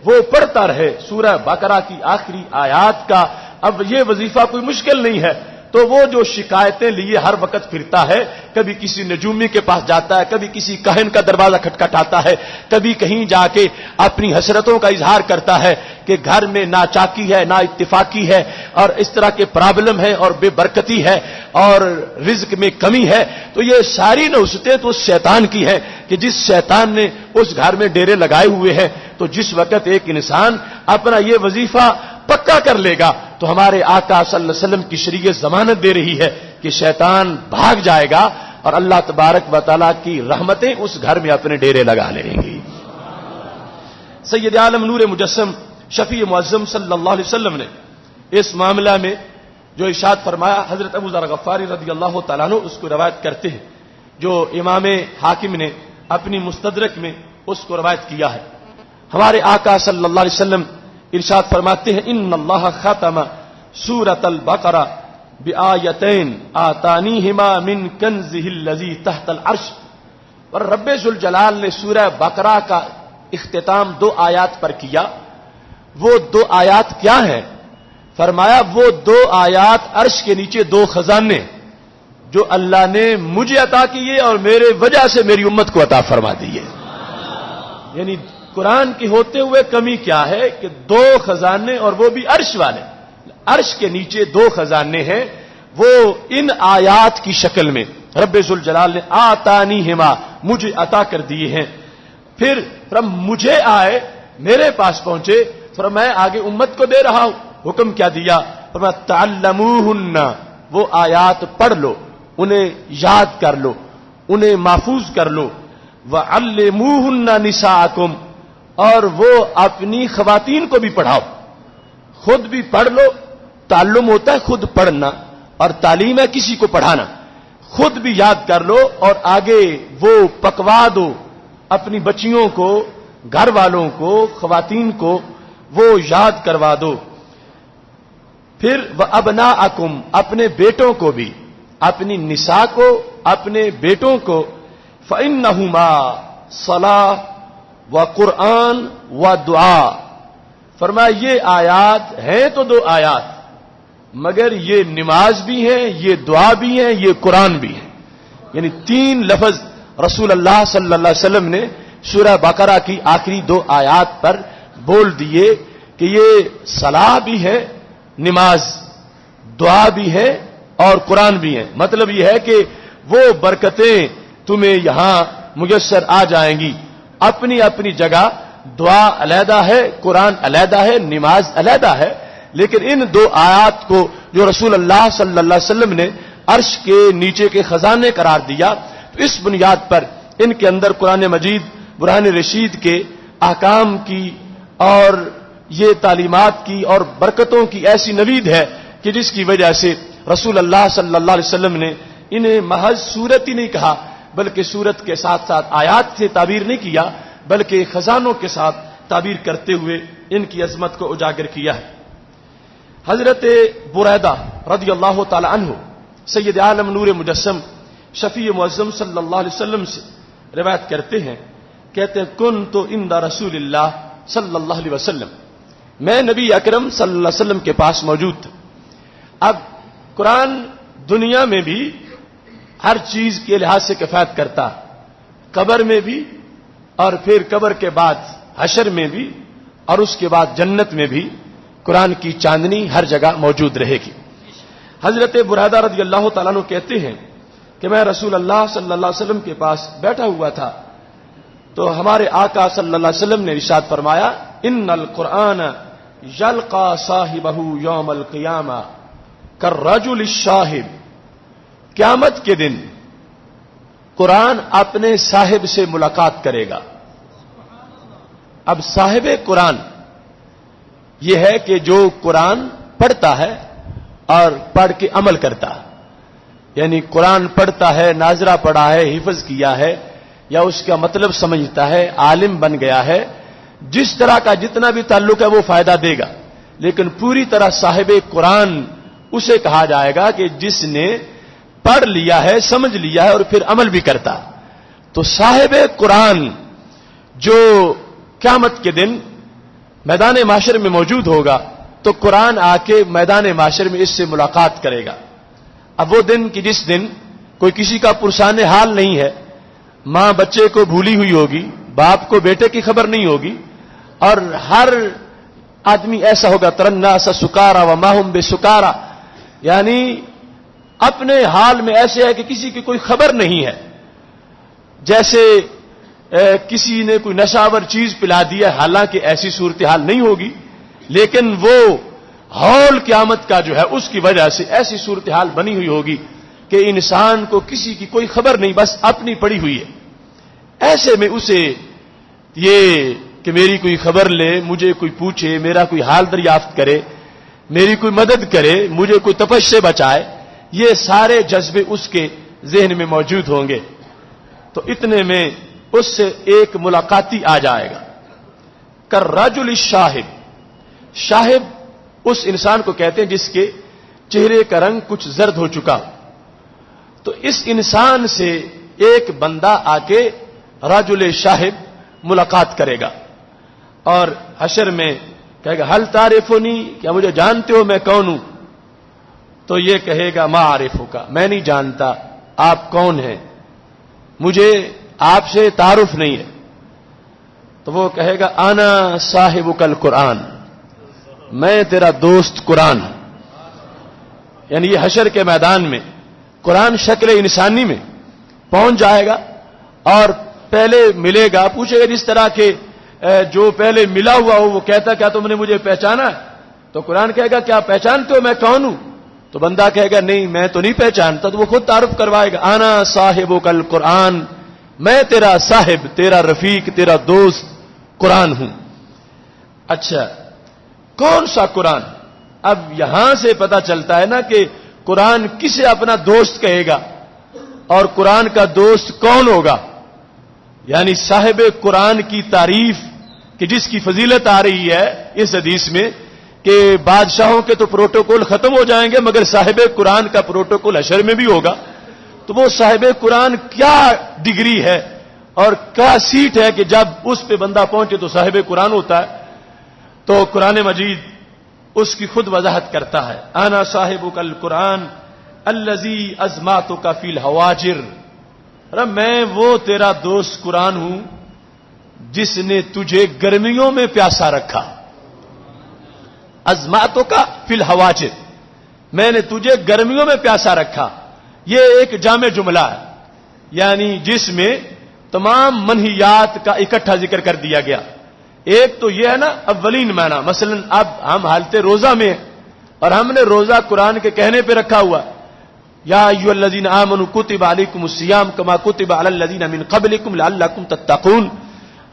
وہ پڑھتا رہے سورہ بقرہ کی آخری آیات کا. اب یہ وظیفہ کوئی مشکل نہیں ہے. تو وہ جو شکایتیں لیے ہر وقت پھرتا ہے, کبھی کسی نجومی کے پاس جاتا ہے, کبھی کسی کاہن کا دروازہ کھٹکھٹاتا ہے, کبھی کہیں جا کے اپنی حسرتوں کا اظہار کرتا ہے کہ گھر میں ناچاکی ہے, نا اتفاقی ہے اور اس طرح کے پرابلم ہے اور بے برکتی ہے اور رزق میں کمی ہے, تو یہ ساری نوستیں تو اس شیطان کی ہیں کہ جس شیطان نے اس گھر میں ڈیرے لگائے ہوئے ہیں. تو جس وقت ایک انسان اپنا یہ وظیفہ پکا کر لے گا تو ہمارے آقا صلی اللہ علیہ وسلم کی شریعت ضمانت دے رہی ہے کہ شیطان بھاگ جائے گا اور اللہ تبارک و تعالیٰ کی رحمتیں اس گھر میں اپنے ڈیرے لگا لیں گی۔ سید عالم نور مجسم شفیع معظم صلی اللہ علیہ وسلم نے اس معاملہ میں جو ارشاد فرمایا، حضرت ابو ذر غفاری رضی اللہ تعالیٰ عنہ اس کو روایت کرتے ہیں، جو امام حاکم نے اپنی مستدرک میں اس کو روایت کیا ہے۔ ہمارے آقا صلی اللہ علیہ وسلم ارشاد فرماتے ہیں، ان اللہ ختم سورۃ البقرہ بآیتین آتانیہما من کنزہ الذی تحت العرش، اور رب ذوالجلال نے سورہ بقرہ کا اختتام 2 آیات پر کیا۔ وہ 2 آیات کیا ہیں؟ فرمایا وہ 2 آیات عرش کے نیچے 2 خزانے جو اللہ نے مجھے عطا کیے اور میرے وجہ سے میری امت کو عطا فرما دیے۔ یعنی قرآن کے ہوتے ہوئے کمی کیا ہے کہ 2 خزانے، اور وہ بھی عرش والے، عرش کے نیچے 2 خزانے ہیں، وہ ان آیات کی شکل میں رب ذوالجلال نے آتانیہما مجھے عطا کر دیے ہیں۔ پھر مجھے آئے، میرے پاس پہنچے، میں آگے امت کو دے رہا ہوں۔ حکم کیا دیا؟ تعلموہن، وہ آیات پڑھ لو، انہیں یاد کر لو، انہیں محفوظ کر لو۔ وعلموہن نساءکم، اور وہ اپنی خواتین کو بھی پڑھاؤ، خود بھی پڑھ لو۔ تعلم ہوتا ہے خود پڑھنا، اور تعلیم ہے کسی کو پڑھانا۔ خود بھی یاد کر لو اور آگے وہ پکوا دو اپنی بچیوں کو، گھر والوں کو، خواتین کو وہ یاد کروا دو۔ پھر وَأَبْنَاءَكُمْ، اپنے بیٹوں کو بھی، اپنی نساء کو، اپنے بیٹوں کو۔ فَإِنَّهُمَا صَلَاةٌ وَقُرْآنٌ وَدُعَاءٌ، فرمایا یہ آیات ہیں تو 2 آیات، مگر یہ نماز بھی ہیں، یہ دعا بھی ہیں، یہ قرآن بھی ہے۔ یعنی 3 لفظ رسول اللہ صلی اللہ علیہ وسلم نے سورہ بقرہ کی آخری 2 آیات پر بول دیے کہ یہ صلاح بھی ہے، نماز، دعا بھی ہے اور قرآن بھی ہے۔ مطلب یہ ہے کہ وہ برکتیں تمہیں یہاں میسر آ جائیں گی۔ اپنی اپنی جگہ دعا علیحدہ ہے، قرآن علیحدہ ہے، نماز علیحدہ ہے، لیکن ان 2 آیات کو جو رسول اللہ صلی اللہ علیہ وسلم نے عرش کے نیچے کے خزانے قرار دیا، تو اس بنیاد پر ان کے اندر قرآن مجید برہان رشید کے احکام کی اور یہ تعلیمات کی اور برکتوں کی ایسی نوید ہے کہ جس کی وجہ سے رسول اللہ صلی اللہ علیہ وسلم نے انہیں محض سورت ہی نہیں کہا، بلکہ سورت کے ساتھ ساتھ آیات سے تعبیر نہیں کیا، بلکہ خزانوں کے ساتھ تعبیر کرتے ہوئے ان کی عظمت کو اجاگر کیا ہے۔ حضرت بریدہ رضی اللہ تعالی عنہ سید عالم نور مجسم شفیع معظم صلی اللہ علیہ وسلم سے روایت کرتے ہیں، کہتے ہیں کنت عند رسول اللہ صلی اللہ علیہ وسلم، میں نبی اکرم صلی اللہ علیہ وسلم کے پاس موجود تھا۔ اب قرآن دنیا میں بھی ہر چیز کے لحاظ سے کفایت کرتا، قبر میں بھی، اور پھر قبر کے بعد حشر میں بھی، اور اس کے بعد جنت میں بھی قرآن کی چاندنی ہر جگہ موجود رہے گی۔ حضرت بریدہ رضی اللہ تعالیٰ عنہ کہتے ہیں کہ میں رسول اللہ صلی اللہ علیہ وسلم کے پاس بیٹھا ہوا تھا، تو ہمارے آقا صلی اللہ علیہ وسلم نے ارشاد فرمایا، ان القرآن یلقا صاحبہ یوم القیامہ کالرجل الشاہب، قیامت کے دن قرآن اپنے صاحب سے ملاقات کرے گا۔ اب صاحب قرآن یہ ہے کہ جو قرآن پڑھتا ہے اور پڑھ کے عمل کرتا ہے، یعنی قرآن پڑھتا ہے، ناظرہ پڑھا ہے، حفظ کیا ہے، یا اس کا مطلب سمجھتا ہے، عالم بن گیا ہے، جس طرح کا جتنا بھی تعلق ہے وہ فائدہ دے گا، لیکن پوری طرح صاحب قرآن اسے کہا جائے گا کہ جس نے پڑھ لیا ہے، سمجھ لیا ہے اور پھر عمل بھی کرتا۔ تو صاحب قرآن جو قیامت کے دن میدان معاشر میں موجود ہوگا تو قرآن آ کے میدان معاشر میں اس سے ملاقات کرے گا۔ اب وہ دن کہ جس دن کوئی کسی کا پرسان حال نہیں ہے، ماں بچے کو بھولی ہوئی ہوگی، باپ کو بیٹے کی خبر نہیں ہوگی، اور ہر آدمی ایسا ہوگا ترناس سکارا وما ہم بسکارا، یعنی اپنے حال میں ایسے ہے کہ کسی کی کوئی خبر نہیں ہے، جیسے کسی نے کوئی نشہ آور چیز پلا دیا، حالانکہ ایسی صورتحال نہیں ہوگی، لیکن وہ ہول قیامت کا جو ہے اس کی وجہ سے ایسی صورتحال بنی ہوئی ہوگی کہ انسان کو کسی کی کوئی خبر نہیں، بس اپنی پڑی ہوئی ہے. ایسے میں اسے یہ کہ میری کوئی خبر لے، مجھے کوئی پوچھے، میرا کوئی حال دریافت کرے، میری کوئی مدد کرے، مجھے کوئی تپش سے بچائے، یہ سارے جذبے اس کے ذہن میں موجود ہوں گے. تو اتنے میں اس سے ایک ملاقاتی آ جائے گا. کالرجل الشاہب، شاہب اس انسان کو کہتے ہیں جس کے چہرے کا رنگ کچھ زرد ہو چکا. تو اس انسان سے ایک بندہ آ کے رجل شاہب ملاقات کرے گا اور حشر میں کہے گا حل تعرفونی، کیا مجھے جانتے ہو میں کون ہوں؟ تو یہ کہے گا ما عارفک، میں نہیں جانتا آپ کون ہیں، مجھے آپ سے تعارف نہیں ہے. تو وہ کہے گا انا صاحبک القرآن، میں تیرا دوست قرآن. یعنی یہ حشر کے میدان میں قرآن شکل انسانی میں پہنچ جائے گا اور پہلے ملے گا، پوچھے گا جس طرح کے جو پہلے ملا ہوا ہو وہ کہتا کیا تم نے مجھے پہچانا ہے؟ تو قرآن کہے گا کیا پہچانتے ہو میں کون ہوں؟ تو بندہ کہے گا نہیں میں تو نہیں پہچانتا. تو وہ خود تعارف کروائے گا انا صاحبک القرآن، میں تیرا صاحب، تیرا رفیق، تیرا دوست قرآن ہوں. اچھا کون سا قرآن؟ اب یہاں سے پتا چلتا ہے نا کہ قرآن کسے اپنا دوست کہے گا اور قرآن کا دوست کون ہوگا. یعنی صاحب قرآن کی تعریف کہ جس کی فضیلت آ رہی ہے اس حدیث میں کہ بادشاہوں کے تو پروٹوکول ختم ہو جائیں گے مگر صاحب قرآن کا پروٹوکول حشر میں بھی ہوگا. تو وہ صاحب قرآن کیا ڈگری ہے اور کیا سیٹ ہے کہ جب اس پہ بندہ پہنچے تو صاحب قرآن ہوتا ہے. تو قرآن مجید اس کی خود وضاحت کرتا ہے انا صاحبک القرآن الذی ازمعتک فی الحواجر، میں وہ تیرا دوست قرآن ہوں جس نے تجھے گرمیوں میں پیاسا رکھا. ازمعتک فی الحواجر، میں نے تجھے گرمیوں میں پیاسا رکھا. یہ ایک جامع جملہ ہے یعنی جس میں تمام منہیات کا اکٹھا ذکر کر دیا گیا. ایک تو یہ ہے نا اولین معنی، مثلا اب ہم حالت روزہ میں ہیں اور ہم نے روزہ قرآن کے کہنے پہ رکھا ہوا یا ایھا الذین آمنوا کتب علیکم الصیام کما کتب علی الذین من قبلکم لعلکم تتقون.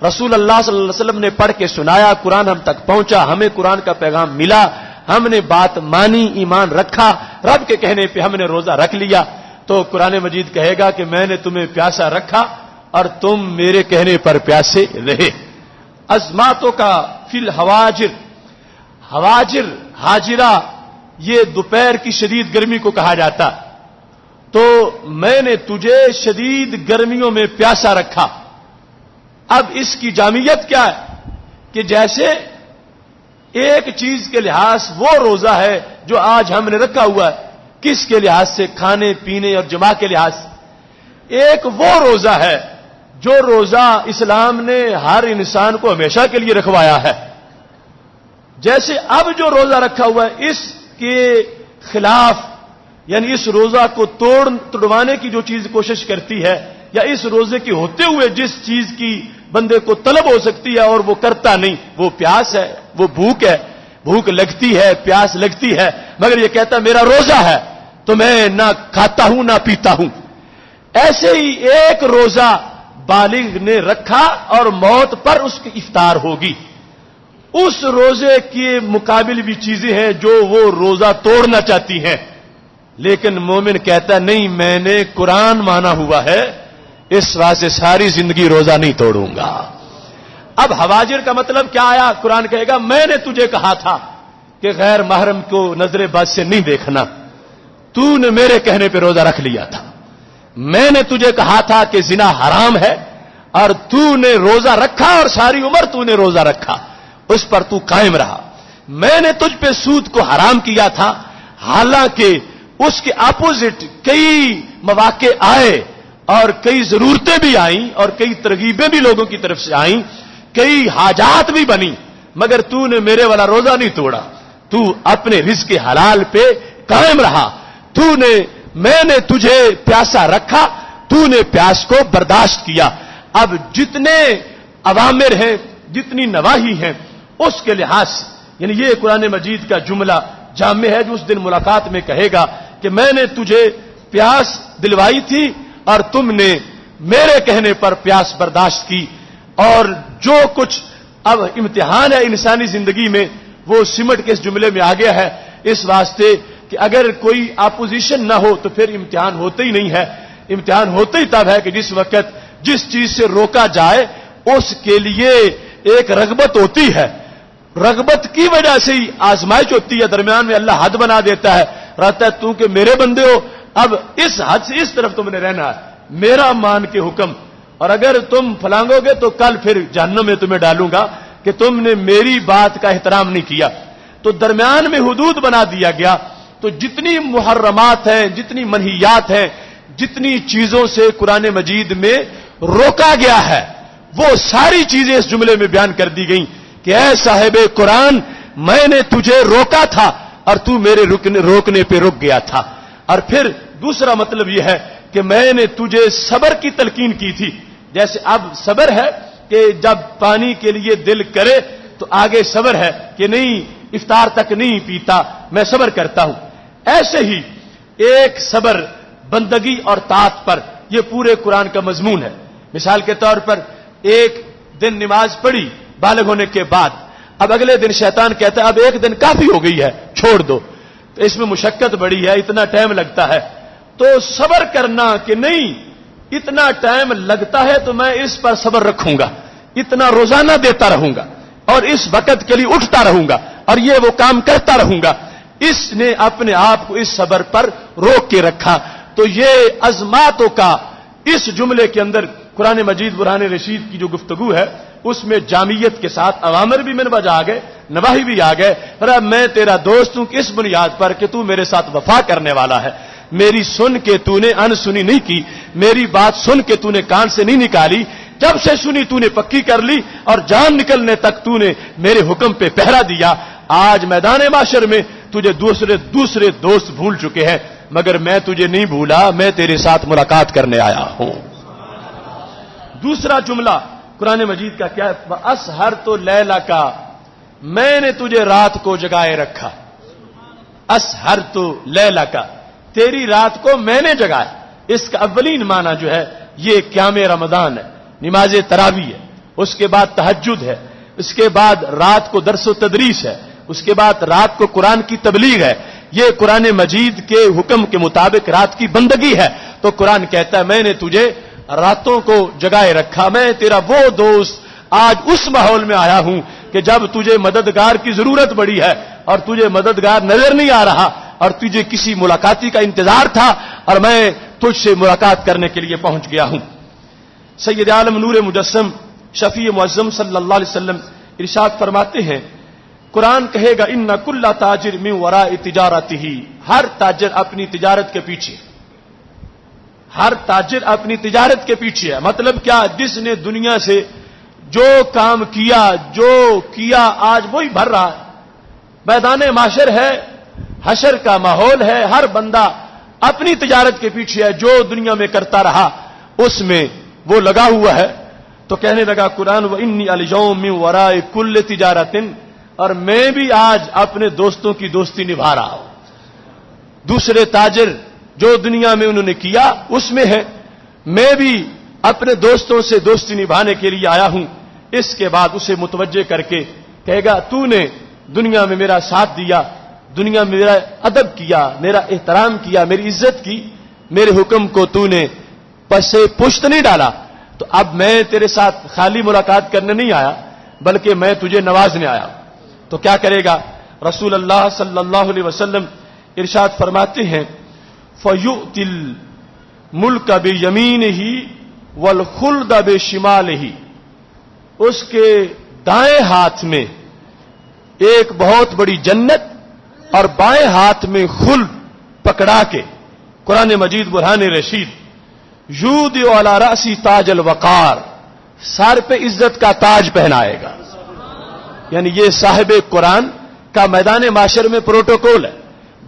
رسول اللہ صلی اللہ علیہ وسلم نے پڑھ کے سنایا، قرآن ہم تک پہنچا، ہمیں قرآن کا پیغام ملا، ہم نے بات مانی، ایمان رکھا، رب کے کہنے پہ ہم نے روزہ رکھ لیا. تو قرآن مجید کہے گا کہ میں نے تمہیں پیاسا رکھا اور تم میرے کہنے پر پیاسے رہے. ازماتوں کا فی الحواجر، حواجر حاجرہ یہ دوپہر کی شدید گرمی کو کہا جاتا. تو میں نے تجھے شدید گرمیوں میں پیاسا رکھا. اب اس کی جامعیت کیا ہے کہ جیسے ایک چیز کے لحاظ وہ روزہ ہے جو آج ہم نے رکھا ہوا ہے، کس کے لحاظ سے؟ کھانے پینے اور جماع کے لحاظ سے. ایک وہ روزہ ہے جو روزہ اسلام نے ہر انسان کو ہمیشہ کے لیے رکھوایا ہے. جیسے اب جو روزہ رکھا ہوا ہے اس کے خلاف یعنی اس روزہ کو توڑوانے کی جو چیز کوشش کرتی ہے یا اس روزے کے ہوتے ہوئے جس چیز کی بندے کو طلب ہو سکتی ہے اور وہ کرتا نہیں، وہ پیاس ہے، وہ بھوک ہے. بھوک لگتی ہے، پیاس لگتی ہے، مگر یہ کہتا میرا روزہ ہے تو میں نہ کھاتا ہوں نہ پیتا ہوں. ایسے ہی ایک روزہ بالغ نے رکھا اور موت پر اس کی افطار ہوگی. اس روزے کے مقابل بھی چیزیں ہیں جو وہ روزہ توڑنا چاہتی ہیں، لیکن مومن کہتا نہیں میں نے قرآن مانا ہوا ہے اس واسطے ساری زندگی روزہ نہیں توڑوں گا. اب حواجر کا مطلب کیا آیا؟ قرآن کہے گا میں نے تجھے کہا تھا کہ غیر محرم کو نظر بد سے نہیں دیکھنا، تو نے میرے کہنے پہ روزہ رکھ لیا تھا. میں نے تجھے کہا تھا کہ زنا حرام ہے اور تو نے روزہ رکھا اور ساری عمر تو نے روزہ رکھا، اس پر تو قائم رہا. میں نے تجھ پہ سود کو حرام کیا تھا، حالانکہ اس کے اپوزٹ کئی مواقع آئے اور کئی ضرورتیں بھی آئیں اور کئی ترغیبیں بھی لوگوں کی طرف سے آئیں، کئی حاجات بھی بنی، مگر تو نے میرے والا روزہ نہیں توڑا. تو اپنے رزق حلال پہ قائم رہا. میں نے تجھے پیاسا رکھا، تو نے پیاس کو برداشت کیا. اب جتنے اوامر ہیں، جتنی نواہی ہیں، اس کے لحاظ سے یعنی یہ قرآن مجید کا جملہ جامع ہے جو اس دن ملاقات میں کہے گا کہ میں نے تجھے پیاس دلوائی تھی اور تم نے میرے کہنے پر پیاس برداشت کی، اور جو کچھ اب امتحان ہے انسانی زندگی میں وہ سمٹ کے اس جملے میں آ گیا ہے، اس واسطے کہ اگر کوئی اپوزیشن نہ ہو تو پھر امتحان ہوتے ہی نہیں ہے۔ امتحان ہوتے ہی تب ہے کہ جس وقت جس چیز سے روکا جائے اس کے لیے ایک رغبت ہوتی ہے، رغبت کی وجہ سے ہی آزمائش ہوتی ہے، درمیان میں اللہ حد بنا دیتا ہے، رہتا ہے تو کہ میرے بندے ہو، اب اس حد سے اس طرف تم نے رہنا ہے، میرا مان کے حکم، اور اگر تم پھلانگو گے تو کل پھر جہنم میں تمہیں ڈالوں گا کہ تم نے میری بات کا احترام نہیں کیا۔ تو درمیان میں حدود بنا دیا گیا۔ تو جتنی محرمات ہیں، جتنی منہیات ہیں، جتنی چیزوں سے قرآن مجید میں روکا گیا ہے وہ ساری چیزیں اس جملے میں بیان کر دی گئیں کہ اے صاحب قرآن، میں نے تجھے روکا تھا اور تو میرے روکنے پہ رک گیا تھا۔ اور پھر دوسرا مطلب یہ ہے کہ میں نے تجھے صبر کی تلقین کی تھی، جیسے اب صبر ہے کہ جب پانی کے لیے دل کرے تو آگے صبر ہے کہ نہیں افطار تک نہیں پیتا، میں صبر کرتا ہوں، ایسے ہی ایک صبر بندگی اور طاعت پر یہ پورے قرآن کا مضمون ہے۔ مثال کے طور پر ایک دن نماز پڑھی بالغ ہونے کے بعد، اب اگلے دن شیطان کہتا ہے اب ایک دن کافی ہو گئی ہے چھوڑ دو، تو اس میں مشقت بڑی ہے، اتنا ٹائم لگتا ہے، تو صبر کرنا کہ نہیں اتنا ٹائم لگتا ہے تو میں اس پر صبر رکھوں گا، اتنا روزانہ دیتا رہوں گا اور اس وقت کے لیے اٹھتا رہوں گا اور یہ وہ کام کرتا رہوں گا۔ اس نے اپنے آپ کو اس صبر پر روک کے رکھا۔ تو یہ عظماتوں کا اس جملے کے اندر قرآن مجید برہان رشید کی جو گفتگو ہے اس میں جامعیت کے ساتھ اوامر بھی من بجا آ گئے، نواہی بھی آ گئے، اور اب میں تیرا دوست ہوں کس بنیاد پر کہ تو میرے ساتھ وفا کرنے والا ہے، میری سن کے تو نے ان سنی نہیں کی، میری بات سن کے تو نے کان سے نہیں نکالی، جب سے سنی تو نے پکی کر لی اور جان نکلنے تک تو نے میرے حکم پہ پہرا دیا۔ آج میدان معاشر میں تجھے دوسرے دوست بھول چکے ہیں مگر میں تجھے نہیں بھولا، میں تیرے ساتھ ملاقات کرنے آیا ہوں۔ دوسرا جملہ قرآن مجید کا کیا ہے؟ وَأَسْحَرْتُ لَيْلَكَ، میں نے تجھے رات کو جگائے رکھا۔ أَسْحَرْتُ لَيْلَكَ، تیری رات کو میں نے جگایا۔ اس کا اولین معنی جو ہے یہ قیام رمضان ہے، نماز تراویح ہے، اس کے بعد تہجد ہے، اس کے بعد رات کو درس و تدریس ہے، اس کے بعد رات کو قرآن کی تبلیغ ہے۔ یہ قرآن مجید کے حکم کے مطابق رات کی بندگی ہے۔ تو قرآن کہتا ہے میں نے تجھے راتوں کو جگائے رکھا، میں تیرا وہ دوست آج اس ماحول میں آیا ہوں کہ جب تجھے مددگار کی ضرورت پڑی ہے اور تجھے مددگار نظر نہیں آ رہا اور تجھے کسی ملاقاتی کا انتظار تھا اور میں تجھ سے ملاقات کرنے کے لیے پہنچ گیا ہوں۔ سید عالم نور مجسم شفیع معظم صلی اللہ علیہ وسلم ارشاد فرماتے ہیں قرآن کہے گا ان کل تاجر من وراء تجارتہ، ہر تاجر اپنی تجارت کے پیچھے، ہر تاجر اپنی تجارت کے پیچھے ہے۔ مطلب کیا؟ جس نے دنیا سے جو کام کیا، جو کیا آج وہی بھر رہا ہے۔ میدان معاشر ہے، حشر کا ماحول ہے، ہر بندہ اپنی تجارت کے پیچھے ہے، جو دنیا میں کرتا رہا اس میں وہ لگا ہوا ہے۔ تو کہنے لگا قرآن وَإِنِّي الْيَوْمَ مِن وَرَاءِ كُلِّ تِجَارَةٍ، اور میں بھی آج اپنے دوستوں کی دوستی نبھا رہا ہوں۔ دوسرے تاجر جو دنیا میں انہوں نے کیا اس میں ہے، میں بھی اپنے دوستوں سے دوستی نبھانے کے لیے آیا ہوں۔ اس کے بعد اسے متوجہ کر کے کہے گا تو نے دنیا میں میرا ساتھ دیا، دنیا میں میرا ادب کیا، میرا احترام کیا، میری عزت کی، میرے حکم کو تو نے پسے پشت نہیں ڈالا، تو اب میں تیرے ساتھ خالی ملاقات کرنے نہیں آیا بلکہ میں تجھے نوازنے آیا۔ تو کیا کرے گا؟ رسول اللہ صلی اللہ علیہ وسلم ارشاد فرماتے ہیں فَيُؤْتِ الْمُلْكَ بِيَمِينِهِ وَالْخُلْدَ بِشِمَالِهِ، اس کے دائیں ہاتھ میں ایک بہت بڑی جنت اور بائیں ہاتھ میں خلد پکڑا کے قرآن مجید برہان رشید یودع علی رأسی تاج الوقار، سر پہ عزت کا تاج پہنائے گا۔ یعنی یہ صاحب قرآن کا میدان معاشر میں پروٹوکول ہے۔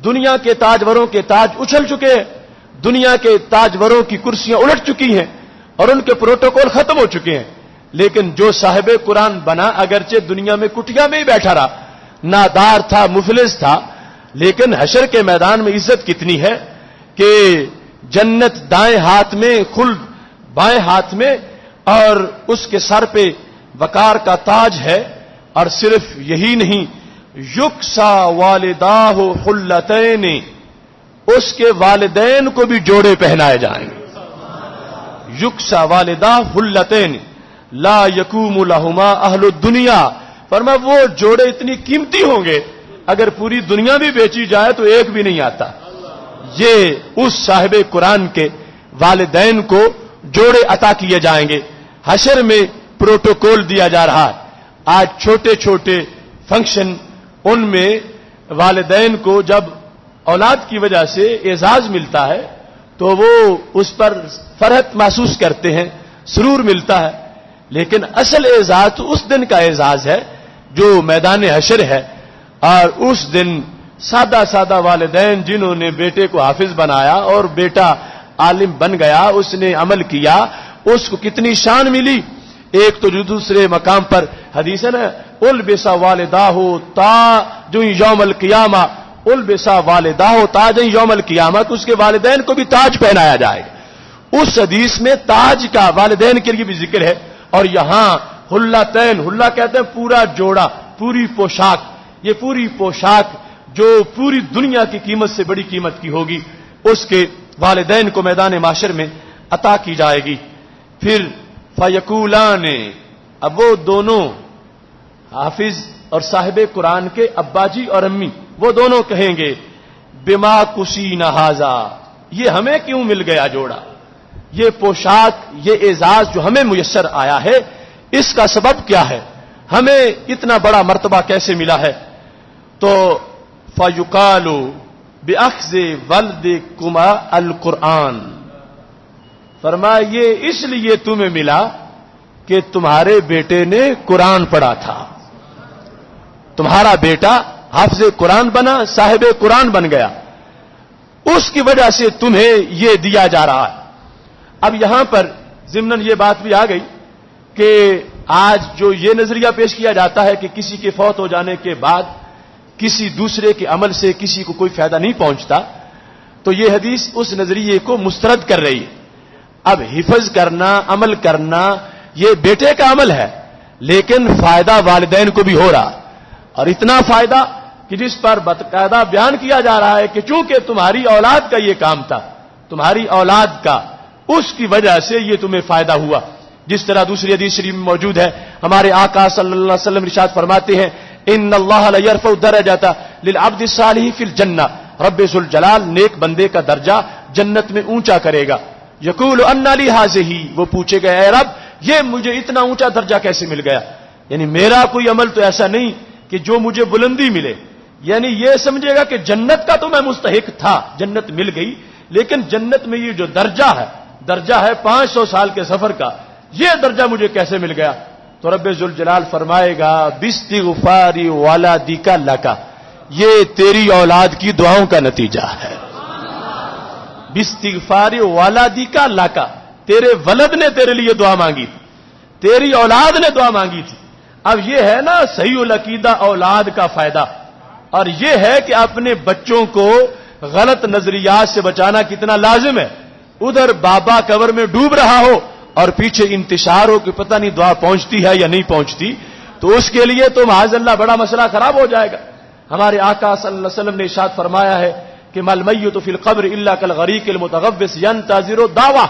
دنیا کے تاجوروں کے تاج اچھل چکے ہیں، دنیا کے تاجوروں کی کرسیاں الٹ چکی ہیں اور ان کے پروٹوکول ختم ہو چکے ہیں، لیکن جو صاحب قرآن بنا اگرچہ دنیا میں کٹیا میں ہی بیٹھا رہا نادار تھا, مفلس تھا, لیکن حشر کے میدان میں عزت کتنی ہے کہ جنت دائیں ہاتھ میں, خلد بائیں ہاتھ میں, اور اس کے سر پہ وقار کا تاج ہے. اور صرف یہی نہیں, یکسا والداہ حلتین, اس کے والدین کو بھی جوڑے پہنائے جائیں گے. یکسا والداہ حلتین لا یقوم لہما اہل الدنیا. فرمایا وہ جوڑے اتنی قیمتی ہوں گے, اگر پوری دنیا بھی بیچی جائے تو ایک بھی نہیں آتا. یہ اس صاحب قرآن کے والدین کو جوڑے عطا کیے جائیں گے. حشر میں پروٹوکول دیا جا رہا ہے. آج چھوٹے چھوٹے فنکشن, ان میں والدین کو جب اولاد کی وجہ سے اعزاز ملتا ہے تو وہ اس پر فرحت محسوس کرتے ہیں, سرور ملتا ہے. لیکن اصل اعزاز تو اس دن کا اعزاز ہے جو میدان حشر ہے. اور اس دن سادہ سادہ والدین جنہوں نے بیٹے کو حافظ بنایا اور بیٹا عالم بن گیا, اس نے عمل کیا, اس کو کتنی شان ملی. ایک تو جو دوسرے مقام پر حدیث ہے نا, البسا والداہ تاج یوم القیامہ, البسا والداہ تاج یوم القیامہ, کہ اس کے والدین کو بھی تاج پہنایا جائے گا. اس حدیث میں تاج کا والدین کے لیے بھی ذکر ہے. اور یہاں حلتین, حلہ کہتے ہیں پورا جوڑا, پوری پوشاک. یہ پوری پوشاک جو پوری دنیا کی قیمت سے بڑی قیمت کی ہوگی, اس کے والدین کو میدان معاشر میں عطا کی جائے گی. پھر فیقولان, اب وہ دونوں حافظ اور صاحب قرآن کے ابا جی اور امی, وہ دونوں کہیں گے بما کسینا ھذا, یہ ہمیں کیوں مل گیا جوڑا, یہ پوشاک, یہ اعزاز جو ہمیں میسر آیا ہے, اس کا سبب کیا ہے, ہمیں اتنا بڑا مرتبہ کیسے ملا ہے. تو فیقال بأخذ ولدکما القرآن, فرمایا یہ اس لیے تمہیں ملا کہ تمہارے بیٹے نے قرآن پڑھا تھا, تمہارا بیٹا حافظ قرآن بنا, صاحب قرآن بن گیا, اس کی وجہ سے تمہیں یہ دیا جا رہا ہے. اب یہاں پر ضمناً یہ بات بھی آ گئی کہ آج جو یہ نظریہ پیش کیا جاتا ہے کہ کسی کے فوت ہو جانے کے بعد کسی دوسرے کے عمل سے کسی کو کوئی فائدہ نہیں پہنچتا, تو یہ حدیث اس نظریے کو مسترد کر رہی ہے. اب حفظ کرنا, عمل کرنا, یہ بیٹے کا عمل ہے, لیکن فائدہ والدین کو بھی ہو رہا, اور اتنا فائدہ کہ جس پر باقاعدہ بیان کیا جا رہا ہے کہ چونکہ تمہاری اولاد کا یہ کام تھا, تمہاری اولاد کا, اس کی وجہ سے یہ تمہیں فائدہ ہوا. جس طرح دوسری حدیث شریف میں موجود ہے, ہمارے آقا صلی اللہ علیہ وسلم ارشاد فرماتے ہیں ان اللہ لیرفع الدرجات للعبد الصالح فی الجنہ, رب ذوالجلال نیک بندے کا درجہ جنت میں اونچا کرے گا. یقول ان لی ھذہ, وہ پوچھے گا اے رب یہ مجھے اتنا اونچا درجہ کیسے مل گیا, یعنی میرا کوئی عمل تو ایسا نہیں کہ جو مجھے بلندی ملے, یعنی یہ سمجھے گا کہ جنت کا تو میں مستحق تھا, جنت مل گئی, لیکن جنت میں یہ جو درجہ ہے 500 سال کے سفر کا, یہ درجہ مجھے کیسے مل گیا. تو رب ذوالجلال فرمائے گا باستغفار ولدک لک, یہ تیری اولاد کی دعاؤں کا نتیجہ ہے. باستغفار ولدک لک, تیرے ولد نے تیرے لیے دعا مانگی تھی, تیری اولاد نے دعا مانگی تھی. اب یہ ہے نا صحیح العقیدہ اولاد کا فائدہ, اور یہ ہے کہ اپنے بچوں کو غلط نظریات سے بچانا کتنا لازم ہے. ادھر بابا قبر میں ڈوب رہا ہو اور پیچھے انتشار ہو کہ پتہ نہیں دعا پہنچتی ہے یا نہیں پہنچتی, تو اس کے لیے تو معاذ اللہ بڑا مسئلہ خراب ہو جائے گا. ہمارے آقا صلی اللہ علیہ وسلم نے ارشاد فرمایا ہے کہ مل میت فی القبر الا کالغریق المتغوص ینتظر الدعوہ,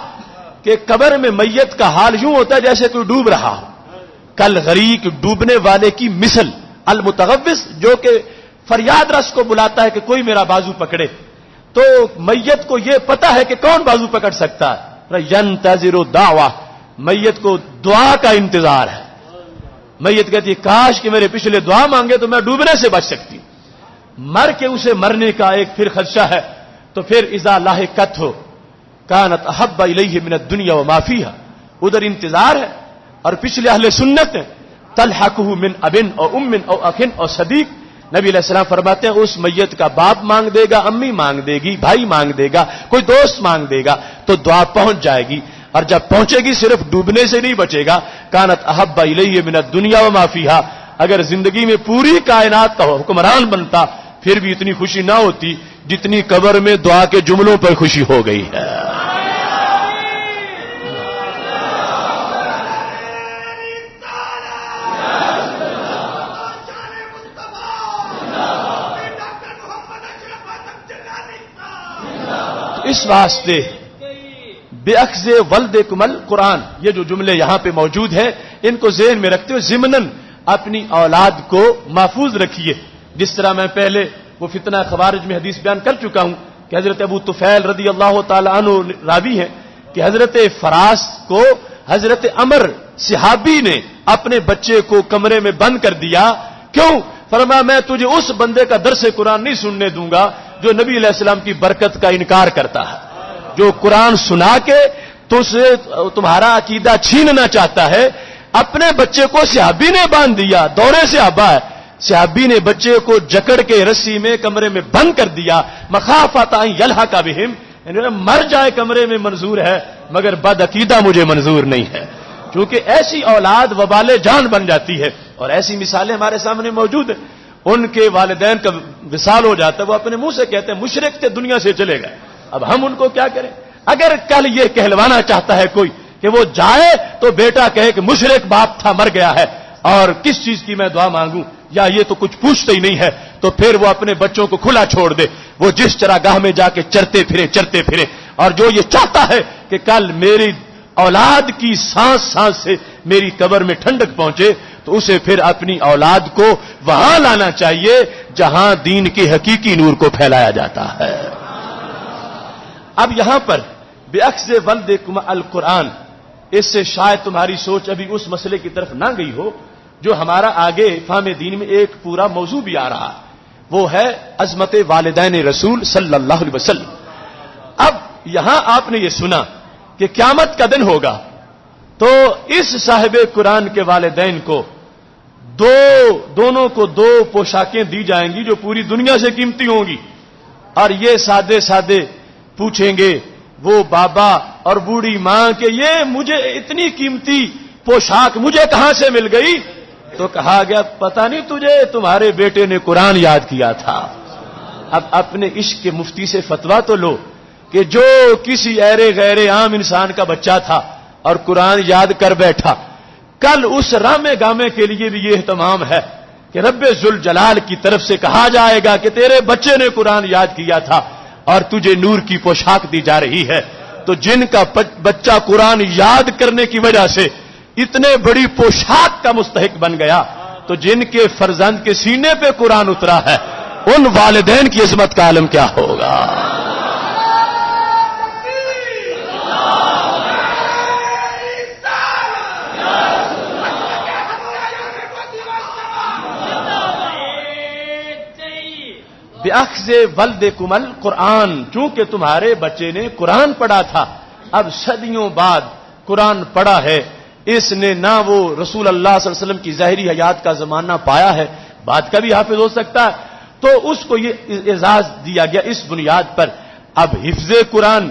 کہ قبر میں میت کا حال یوں ہوتا ہے جیسے کوئی ڈوب رہا ہو, کالغریق ڈوبنے والے کی مثل, المتغوص جو کہ فریاد رس کو بلاتا ہے کہ کوئی میرا بازو پکڑے, تو میت کو یہ پتا ہے کہ کون بازو پکڑ سکتا ہے. ینتظر الدعوہ, میت کو دعا کا انتظار ہے. میت کہتی ہے کاش کہ میرے پچھلے دعا مانگے تو میں ڈوبنے سے بچ سکتی. مر کے اسے مرنے کا ایک پھر خدشہ ہے, تو پھر اذا لاحقت ہو کانت احب الیہ من الدنیا وما فیہا, ادھر انتظار ہے. اور پچھلے اہل سنت تلحقہ من ابن او ام او اخن او صدیق, نبی علیہ السلام فرماتے ہیں اس میت کا باپ مانگ دے گا, امی مانگ دے گی, بھائی مانگ دے گا, کوئی دوست مانگ دے گا, تو دعا پہنچ جائے گی. اور جب پہنچے گی صرف ڈوبنے سے نہیں بچے گا. کانت احب الیہ من الدنیا وما فیہا, اگر زندگی میں پوری کائنات کا حکمران بنتا پھر بھی اتنی خوشی نہ ہوتی جتنی قبر میں دعا کے جملوں پر خوشی ہو گئی ہے. اس واسطے بے اخذ ولدکم القرآن، یہ جو جملے یہاں پہ موجود ہیں ان کو ذہن میں رکھتے ہوئے ضمناً اپنی اولاد کو محفوظ رکھیے. جس طرح میں پہلے وہ فتنہ خوارج میں حدیث بیان کر چکا ہوں کہ حضرت ابو طفیل رضی اللہ تعالی عنہ راوی ہیں کہ حضرت فراس کو حضرت عمر صحابی نے اپنے بچے کو کمرے میں بند کر دیا. کیوں؟ فرمایا میں تجھے اس بندے کا درس قرآن نہیں سننے دوں گا جو نبی علیہ السلام کی برکت کا انکار کرتا ہے، جو قرآن سنا کے تو سے تمہارا عقیدہ چھیننا چاہتا ہے. اپنے بچے کو صحابی نے باندھ دیا، دورے صحابہ ہے، صحابی نے بچے کو جکڑ کے رسی میں کمرے میں بند کر دیا. مخافۃ ان یلحق بہم، مر جائے کمرے میں منظور ہے مگر بد عقیدہ مجھے منظور نہیں ہے. کیونکہ ایسی اولاد وبال جان بن جاتی ہے. اور ایسی مثالیں ہمارے سامنے موجود ہیں. ان کے والدین کا وصال ہو جاتا ہے، وہ اپنے منہ سے کہتے ہیں مشرک تھے دنیا سے چلے گئے. اب ہم ان کو کیا کریں؟ اگر کل یہ کہلوانا چاہتا ہے کوئی کہ وہ جائے تو بیٹا کہے کہ مشرک باپ تھا مر گیا ہے اور کس چیز کی میں دعا مانگوں، یا یہ تو کچھ پوچھتے ہی نہیں ہے، تو پھر وہ اپنے بچوں کو کھلا چھوڑ دے. وہ جس طرح گاہ میں جا کے چرتے پھرے اور جو یہ چاہتا ہے کہ کل میری اولاد کی سانس سانس سے میری قبر میں ٹھنڈک پہنچے تو اسے پھر اپنی اولاد کو وہاں لانا چاہیے جہاں دین کے حقیقی نور کو پھیلایا جاتا ہے. اب یہاں پر بے اخذ ولدکم القرآن، اس سے شاید تمہاری سوچ ابھی اس مسئلے کی طرف نہ گئی ہو جو ہمارا آگے فہم دین میں ایک پورا موضوع بھی آ رہا، وہ ہے عظمت والدین رسول صلی اللہ علیہ وسلم. اب یہاں آپ نے یہ سنا کہ قیامت کا دن ہوگا تو اس صاحب قرآن کے والدین کو دونوں کو دو پوشاکیں دی جائیں گی جو پوری دنیا سے قیمتی ہوں گی. اور یہ سادے پوچھیں گے وہ بابا اور بوڑھی ماں کہ یہ مجھے اتنی قیمتی پوشاک مجھے کہاں سے مل گئی؟ تو کہا گیا پتہ نہیں تجھے تمہارے بیٹے نے قرآن یاد کیا تھا. اب اپنے عشق کے مفتی سے فتویٰ تو لو کہ جو کسی غیر عام انسان کا بچہ تھا اور قرآن یاد کر بیٹھا، کل اس رامے گامے کے لیے بھی یہ اہتمام ہے کہ رب ذوالجلال کی طرف سے کہا جائے گا کہ تیرے بچے نے قرآن یاد کیا تھا اور تجھے نور کی پوشاک دی جا رہی ہے. تو جن کا بچہ قرآن یاد کرنے کی وجہ سے اتنے بڑی پوشاک کا مستحق بن گیا، تو جن کے فرزند کے سینے پہ قرآن اترا ہے ان والدین کی عظمت کا عالم کیا ہوگا. بِأَخْذِ وَلْدِكُمُ الْقُرْآنَ، چونکہ تمہارے بچے نے قرآن پڑھا تھا. اب صدیوں بعد قرآن پڑھا ہے، اس نے نہ وہ رسول اللہ صلی اللہ علیہ وسلم کی ظاہری حیات کا زمانہ پایا ہے، بعد کا بھی حافظ ہو سکتا ہے، تو اس کو یہ اعزاز دیا گیا اس بنیاد پر. اب حفظ قرآن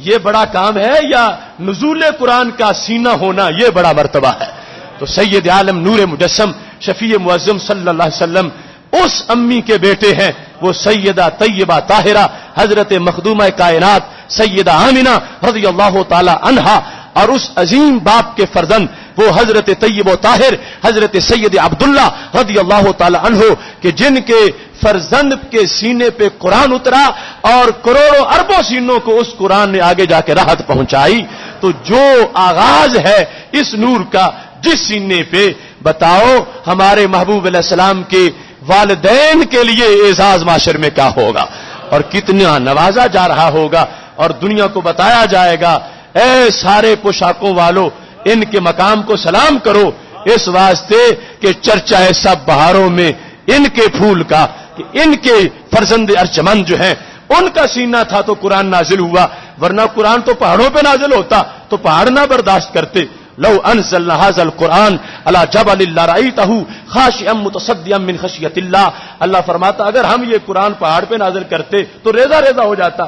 یہ بڑا کام ہے یا نزول قرآن کا سینہ ہونا یہ بڑا مرتبہ ہے؟ تو سید عالم نور مجسم شفیع معظم صلی اللہ علیہ وسلم اس امی کے بیٹے ہیں، وہ سیدہ طیبہ طاہرہ حضرت مخدومہ کائنات سیدہ آمنہ رضی اللہ تعالی عنہا، اور اس عظیم باپ کے فرزند وہ حضرت طیب و طاہر حضرت سید عبداللہ رضی اللہ تعالی عنہ کہ جن کے فرزند کے سینے پہ قرآن اترا اور کروڑوں اربوں سینوں کو اس قرآن نے آگے جا کے راحت پہنچائی. تو جو آغاز ہے اس نور کا جس سینے پہ، بتاؤ ہمارے محبوب علیہ السلام کے والدین کے لیے اعزاز معاشر میں کیا ہوگا اور کتنا نوازا جا رہا ہوگا. اور دنیا کو بتایا جائے گا اے سارے پوشاکوں والوں ان کے مقام کو سلام کرو، اس واسطے کہ چرچا ہے سب بہاروں میں ان کے پھول کا کہ ان کے فرزند ارجمند جو ہیں ان کا سینہ تھا تو قرآن نازل ہوا، ورنہ قرآن تو پہاڑوں پہ نازل ہوتا تو پہاڑ نہ برداشت کرتے. لو انزلنا هذا القرآن على جبل لرأيته خاشعا متصدعا من خشية الله. اللہ فرماتا اگر ہم یہ قرآن پہاڑ پہ نازل کرتے تو ریزہ ریزہ ہو جاتا.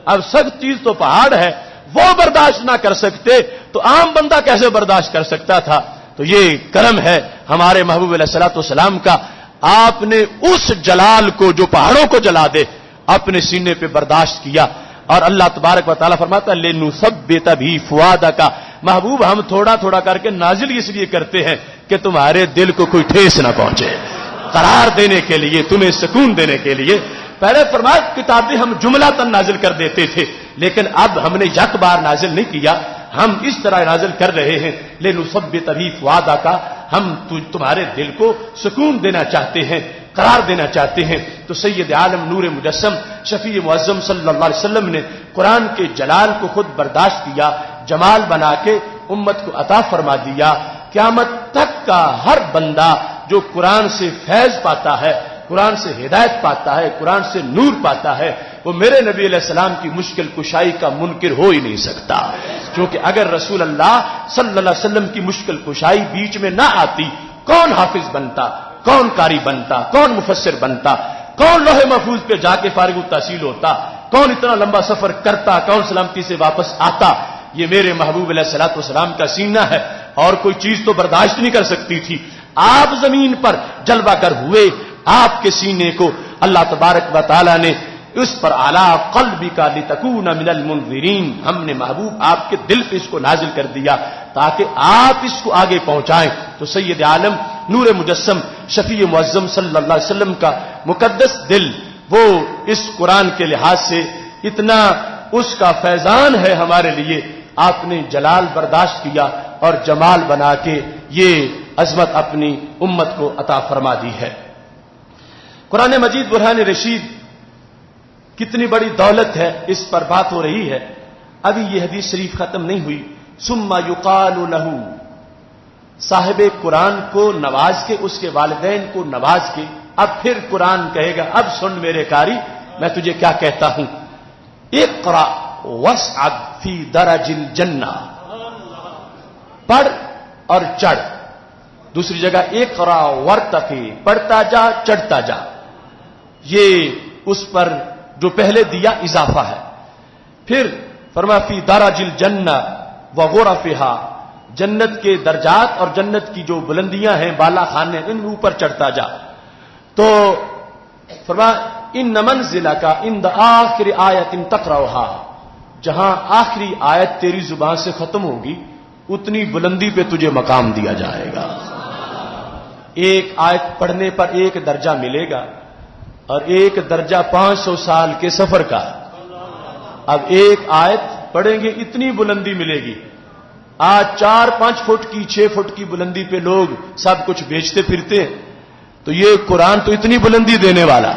اب سخت چیز تو پہاڑ ہے، وہ برداشت نہ کر سکتے تو عام بندہ کیسے برداشت کر سکتا تھا؟ تو یہ کرم ہے ہمارے محبوب علیہ الصلوۃ والسلام کا، آپ نے اس جلال کو جو پہاڑوں کو جلا دے اپنے سینے پہ برداشت کیا. اور اللہ تبارک و تعالیٰ فرماتا ہے لِنُثَبِّتَ بِهِ فُؤَادَكَ، محبوب ہم تھوڑا تھوڑا کر کے نازل اس لیے کرتے ہیں کہ تمہارے دل کو کوئی ٹھیس نہ پہنچے، قرار دینے کے لیے، تمہیں سکون دینے کے لیے. پہلے فرمایا کتابیں ہم جملاتاً نازل کر دیتے تھے، لیکن اب ہم نے یک بار نازل نہیں کیا، ہم اس طرح نازل کر رہے ہیں لِنُثَبِّتَ بِهِ فُؤَادَكَ، ہم تمہارے دل کو سکون دینا چاہتے ہیں، قرار دینا چاہتے ہیں. تو سید عالم نور مجسم شفیع معظم صلی اللہ علیہ وسلم نے قرآن کے جلال کو خود برداشت کیا، جمال بنا کے امت کو عطا فرما دیا. قیامت تک کا ہر بندہ جو قرآن سے فیض پاتا ہے، قرآن سے ہدایت پاتا ہے، قرآن سے نور پاتا ہے، وہ میرے نبی علیہ السلام کی مشکل کشائی کا منکر ہو ہی نہیں سکتا. کیونکہ اگر رسول اللہ صلی اللہ علیہ وسلم کی مشکل کشائی بیچ میں نہ آتی، کون حافظ بنتا، کون قاری بنتا، کون مفسر بنتا، کون لوح محفوظ پہ جا کے فارغ التحصیل ہوتا، کون اتنا لمبا سفر کرتا، کون سلامتی سے واپس آتا. یہ میرے محبوب علیہ الصلوۃ والسلام کا سینہ ہے، اور کوئی چیز تو برداشت نہیں کر سکتی تھی. آپ زمین پر جلوہ گر ہوئے، آپ کے سینے کو اللہ تبارک و تعالی نے اس پر اعلیٰ قلبک لتکون من المنذرین، ہم نے محبوب آپ کے دل پہ اس کو نازل کر دیا تاکہ آپ اس کو آگے پہنچائیں. تو سید عالم نور مجسم شفیع معظم صلی اللہ علیہ وسلم کا مقدس دل وہ اس قرآن کے لحاظ سے اتنا اس کا فیضان ہے ہمارے لیے. آپ نے جلال برداشت کیا اور جمال بنا کے یہ عظمت اپنی امت کو عطا فرما دی ہے. قرآن مجید برہان رشید کتنی بڑی دولت ہے، اس پر بات ہو رہی ہے. ابھی یہ حدیث شریف ختم نہیں ہوئی. ثم یقال لہ، صاحب قرآن کو نواز کے، اس کے والدین کو نواز کے، اب پھر قرآن کہے گا اب سن میرے قاری میں تجھے کیا کہتا ہوں. اقرأ واسعد فی درج الجنہ، پڑھ اور چڑھ. دوسری جگہ اقرأ وارتقی، پڑھتا جا چڑھتا جا. یہ اس پر جو پہلے دیا اضافہ ہے. پھر فرما فی درج الجنہ وغرفہا، جنت کے درجات اور جنت کی جو بلندیاں ہیں، بالا خانے، ان اوپر چڑھتا جا. تو فرما ان منزلک عند آخر آیت تقرأھا، جہاں آخری آیت تیری زبان سے ختم ہوگی اتنی بلندی پہ تجھے مقام دیا جائے گا. ایک آیت پڑھنے پر ایک درجہ ملے گا، اور ایک درجہ 500 سال کے سفر کا. اب ایک آیت پڑھیں گے اتنی بلندی ملے گی. آج 4-5 فٹ کی 6 فٹ کی بلندی پہ لوگ سب کچھ بیچتے پھرتے ہیں، تو یہ قرآن تو اتنی بلندی دینے والا.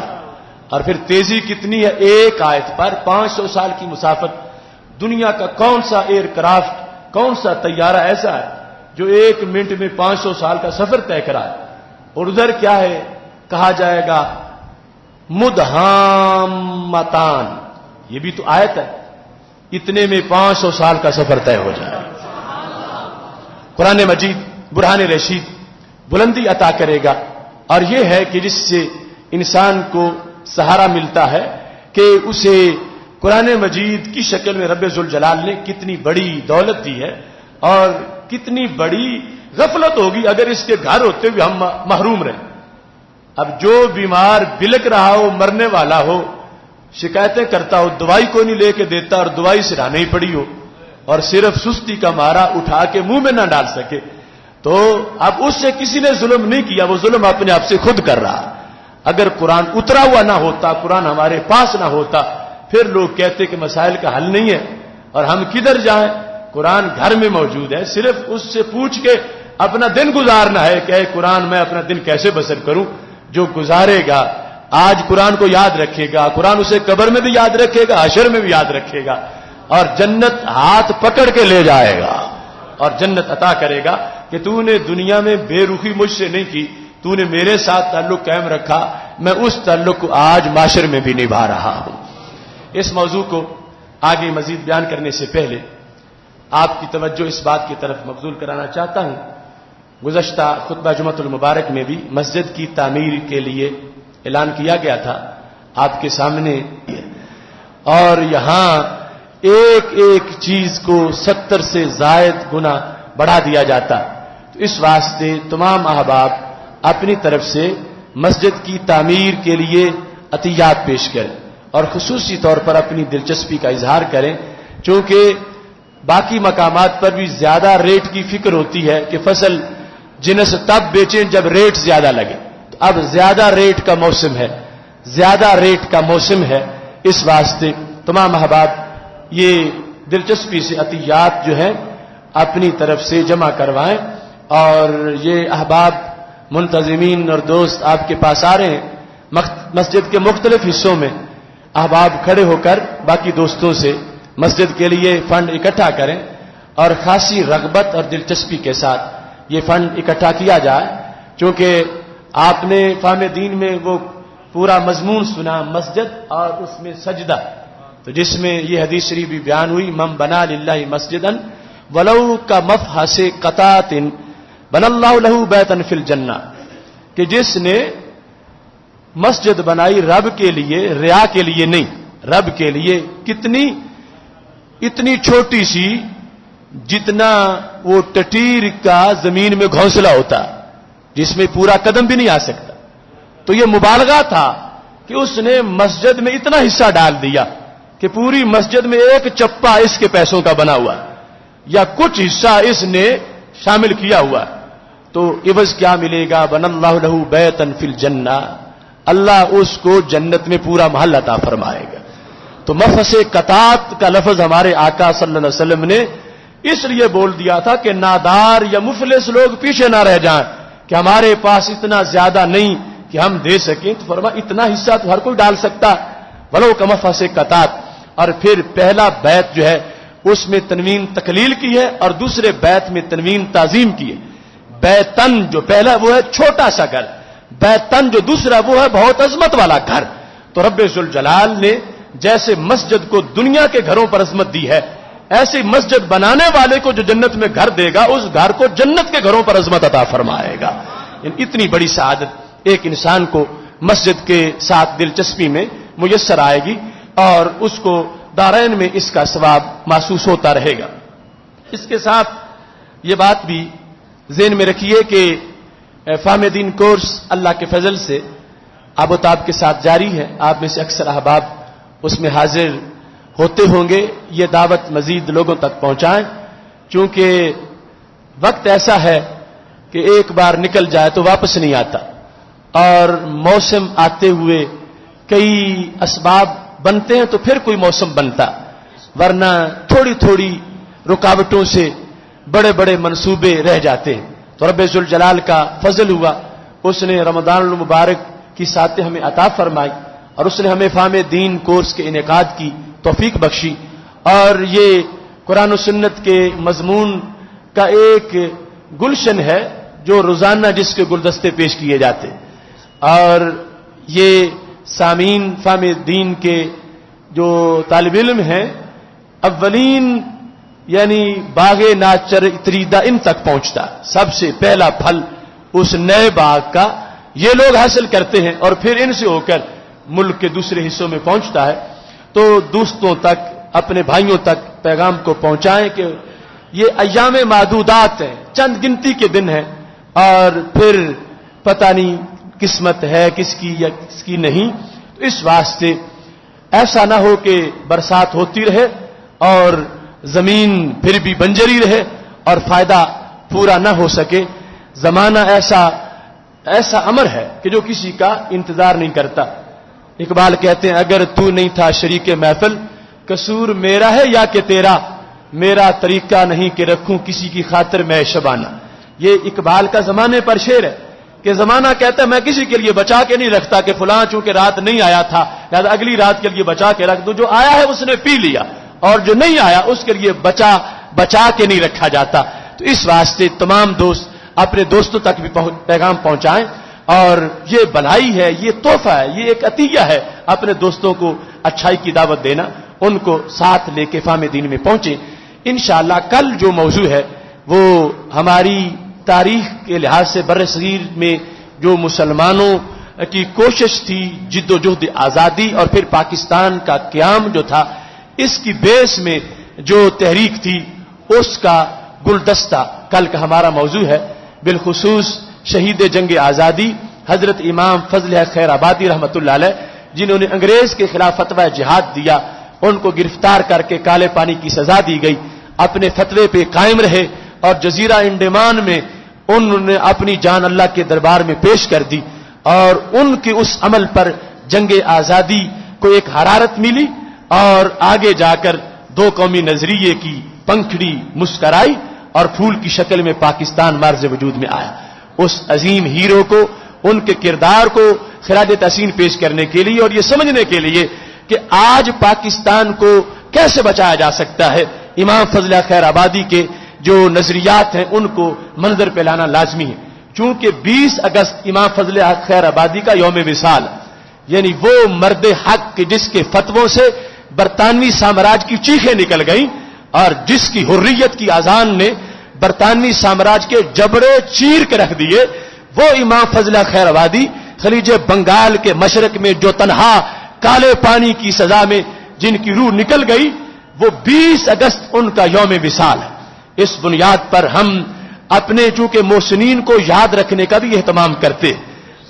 اور پھر تیزی کتنی ہے، ایک آیت پر 500 سال کی مسافت. دنیا کا کون سا ایئر کرافٹ، کون سا طیارہ ایسا ہے جو 1 منٹ میں 500 سال کا سفر طے کرا ہے. اور ادھر کیا ہے، کہا جائے گا مدہامتان، یہ بھی تو آیت ہے، اتنے میں 500 سال کا سفر طے ہو جائے. قرآن مجید برہان رشید بلندی عطا کرے گا، اور یہ ہے کہ جس سے انسان کو سہارا ملتا ہے کہ اسے قرآن مجید کی شکل میں رب ذوالجلال نے کتنی بڑی دولت دی ہے، اور کتنی بڑی غفلت ہوگی اگر اس کے گھر ہوتے ہوئے ہم محروم رہیں. اب جو بیمار بلک رہا ہو، مرنے والا ہو، شکایتیں کرتا ہو، دوائی کو نہیں لے کے دیتا اور دوائی سرانے ہی پڑی ہو، اور صرف سستی کا مارا اٹھا کے منہ میں نہ ڈال سکے، تو اب اس سے کسی نے ظلم نہیں کیا، وہ ظلم اپنے آپ سے خود کر رہا. اگر قرآن اترا ہوا نہ ہوتا، قرآن ہمارے پاس نہ ہوتا، پھر لوگ کہتے کہ مسائل کا حل نہیں ہے اور ہم کدھر جائیں. قرآن گھر میں موجود ہے، صرف اس سے پوچھ کے اپنا دن گزارنا ہے کہ اے قرآن میں اپنا دن کیسے بسر کروں. جو گزارے گا آج قرآن کو یاد رکھے گا، قرآن اسے قبر میں بھی یاد رکھے گا، حشر میں بھی یاد رکھے گا، اور جنت ہاتھ پکڑ کے لے جائے گا اور جنت عطا کرے گا کہ تو نے دنیا میں بے رخی مجھ سے نہیں کی، تو نے میرے ساتھ تعلق قائم رکھا، میں اس تعلق کو آج معاشر میں بھی نبھا رہا ہوں. اس موضوع کو آگے مزید بیان کرنے سے پہلے آپ کی توجہ اس بات کی طرف مبذول کرانا چاہتا ہوں. گزشتہ خطبہ جمعۃ المبارک میں بھی مسجد کی تعمیر کے لیے اعلان کیا گیا تھا آپ کے سامنے، اور یہاں ایک ایک چیز کو 70 سے زائد گنا بڑھا دیا جاتا. تو اس واسطے تمام احباب اپنی طرف سے مسجد کی تعمیر کے لیے عطیات پیش کریں اور خصوصی طور پر اپنی دلچسپی کا اظہار کریں، چونکہ باقی مقامات پر بھی زیادہ ریٹ کی فکر ہوتی ہے کہ فصل جنس تب بیچیں جب ریٹ زیادہ لگے، تو اب زیادہ ریٹ کا موسم ہے، زیادہ ریٹ کا موسم ہے، اس واسطے تمام احباب یہ دلچسپی سے عطیات جو ہیں اپنی طرف سے جمع کروائیں، اور یہ احباب منتظمین اور دوست آپ کے پاس آ رہے ہیں، مسجد کے مختلف حصوں میں احباب کھڑے ہو کر باقی دوستوں سے مسجد کے لیے فنڈ اکٹھا کریں اور خاصی رغبت اور دلچسپی کے ساتھ یہ فنڈ اکٹھا کیا جائے، چونکہ آپ نے فہم دین میں وہ پورا مضمون سنا مسجد اور اس میں سجدہ، تو جس میں یہ حدیث شریف بھی بیان ہوئی، من بنا للہ مسجدا ولو کمفحص قطعۃ بنى اللہ لہ بیتا فی الجنہ، کہ جس نے مسجد بنائی رب کے لیے، ریا کے لیے نہیں، رب کے لیے، اتنی چھوٹی سی جتنا وہ ٹٹیر کا زمین میں گھونسلہ ہوتا، جس میں پورا قدم بھی نہیں آ سکتا، تو یہ مبالغہ تھا کہ اس نے مسجد میں اتنا حصہ ڈال دیا کہ پوری مسجد میں ایک چپا اس کے پیسوں کا بنا ہوا یا کچھ حصہ اس نے شامل کیا ہوا، تو عوض کیا ملے گا؟ بن اللہ لہ بیتا فی الجنہ، اللہ اس کو جنت میں پورا محل عطا فرمائے گا۔ تو مفحص قطعۃ کا لفظ ہمارے آقا صلی اللہ علیہ وسلم نے اس لیے بول دیا تھا کہ نادار یا مفلس لوگ پیچھے نہ رہ جائیں کہ ہمارے پاس اتنا زیادہ نہیں کہ ہم دے سکیں، تو فرمایا اتنا حصہ تو ہر کوئی ڈال سکتا، ولو کمفحص قطعۃ۔ اور پھر پہلا بیت جو ہے اس میں تنوین تقلیل کی ہے اور دوسرے بیت میں تنوین تعظیم کی ہے۔ بیتن جو پہلا وہ ہے چھوٹا سا گھر، بیتن جو دوسرا وہ ہے بہت عظمت والا گھر۔ تو رب ذوالجلال نے جیسے مسجد کو دنیا کے گھروں پر عظمت دی ہے، ایسی مسجد بنانے والے کو جو جنت میں گھر دے گا اس گھر کو جنت کے گھروں پر عظمت عطا فرمائے گا۔ اتنی بڑی سعادت ایک انسان کو مسجد کے ساتھ دلچسپی میں میسر آئے گی اور اس کو دارین میں اس کا ثواب محسوس ہوتا رہے گا۔ اس کے ساتھ یہ بات بھی ذہن میں رکھیے کہ فہم دین کورس اللہ کے فضل سے آب و تاب کے ساتھ جاری ہے، آپ میں سے اکثر احباب اس میں حاضر ہوتے ہوں گے، یہ دعوت مزید لوگوں تک پہنچائیں، چونکہ وقت ایسا ہے کہ ایک بار نکل جائے تو واپس نہیں آتا، اور موسم آتے ہوئے کئی اسباب بنتے ہیں تو پھر کوئی موسم بنتا، ورنہ تھوڑی تھوڑی رکاوٹوں سے بڑے بڑے منصوبے رہ جاتے ہیں۔ تو رب ذوالجلال کا فضل ہوا، اس نے رمضان المبارک کی ساتیں ہمیں عطا فرمائی اور اس نے ہمیں فہم دین کورس کے انعقاد کی توفیق بخشی، اور یہ قرآن و سنت کے مضمون کا ایک گلشن ہے جو روزانہ جس کے گلدستے پیش کیے جاتے، اور یہ سامعین فہم دین کے جو طالب علم ہیں اولین یعنی باغ ناچر اتریدہ ان تک پہنچتا، سب سے پہلا پھل اس نئے باغ کا یہ لوگ حاصل کرتے ہیں اور پھر ان سے ہو کر ملک کے دوسرے حصوں میں پہنچتا ہے۔ تو دوستوں تک، اپنے بھائیوں تک پیغام کو پہنچائیں کہ یہ ایام معدودات ہیں، چند گنتی کے دن ہیں، اور پھر پتہ نہیں قسمت ہے کس کی یا کس کی نہیں، تو اس واسطے ایسا نہ ہو کہ برسات ہوتی رہے اور زمین پھر بھی بنجری رہے اور فائدہ پورا نہ ہو سکے۔ زمانہ ایسا امر ہے کہ جو کسی کا انتظار نہیں کرتا۔ اقبال کہتے ہیں اگر تو نہیں تھا شریک محفل، قصور میرا ہے یا کہ تیرا، میرا طریقہ نہیں کہ رکھوں کسی کی خاطر میں شبانہ۔ یہ اقبال کا زمانے پر شعر ہے کہ زمانہ کہتا ہے میں کسی کے لیے بچا کے نہیں رکھتا کہ فلاں چونکہ رات نہیں آیا تھا لہذا اگلی رات کے لیے بچا کے رکھ دو، جو آیا ہے اس نے پی لیا اور جو نہیں آیا اس کے لیے بچا کے نہیں رکھا جاتا۔ تو اس واسطے تمام دوست اپنے دوستوں تک بھی پیغام پہنچائیں، اور یہ بھلائی ہے، یہ تحفہ ہے، یہ ایک عطیہ ہے اپنے دوستوں کو اچھائی کی دعوت دینا، ان کو ساتھ لے کے فہم دین میں پہنچیں۔ انشاءاللہ کل جو موضوع ہے وہ ہماری تاریخ کے لحاظ سے برصغیر میں جو مسلمانوں کی کوشش تھی، جد و جہد آزادی اور پھر پاکستان کا قیام جو تھا، اس کی بیس میں جو تحریک تھی اس کا گلدستہ کل کا ہمارا موضوع ہے۔ بالخصوص شہید جنگ آزادی حضرت امام فضل حق خیر آبادی رحمۃ اللہ علیہ، جنہوں نے انگریز کے خلاف فتویٰ جہاد دیا، ان کو گرفتار کر کے کالے پانی کی سزا دی گئی، اپنے فتوے پہ قائم رہے اور جزیرہ انڈمان میں انہوں نے اپنی جان اللہ کے دربار میں پیش کر دی، اور ان کے اس عمل پر جنگ آزادی کو ایک حرارت ملی، اور آگے جا کر دو قومی نظریے کی پنکھڑی مسکرائی اور پھول کی شکل میں پاکستان مارز وجود میں آیا۔ اس عظیم ہیرو کو، ان کے کردار کو خراج تحسین پیش کرنے کے لیے اور یہ سمجھنے کے لیے کہ آج پاکستان کو کیسے بچایا جا سکتا ہے، امام فضل خیر آبادی کے جو نظریات ہیں ان کو منظر پہ لانا لازمی ہے، چونکہ 20 اگست امام فضل خیر آبادی کا یوم وصال، یعنی وہ مرد حق جس کے فتووں سے برطانوی سامراج کی چیخیں نکل گئیں اور جس کی حریت کی اذان نے برطانوی سامراج کے جبڑے چیر کے رکھ دیے، وہ امام فضل خیر آبادی خلیج بنگال کے مشرق میں جو تنہا کالے پانی کی سزا میں جن کی روح نکل گئی، وہ 20 اگست ان کا یوم وصال ہے۔ اس بنیاد پر ہم اپنے چونکہ محسنین کو یاد رکھنے کا بھی اہتمام کرتے،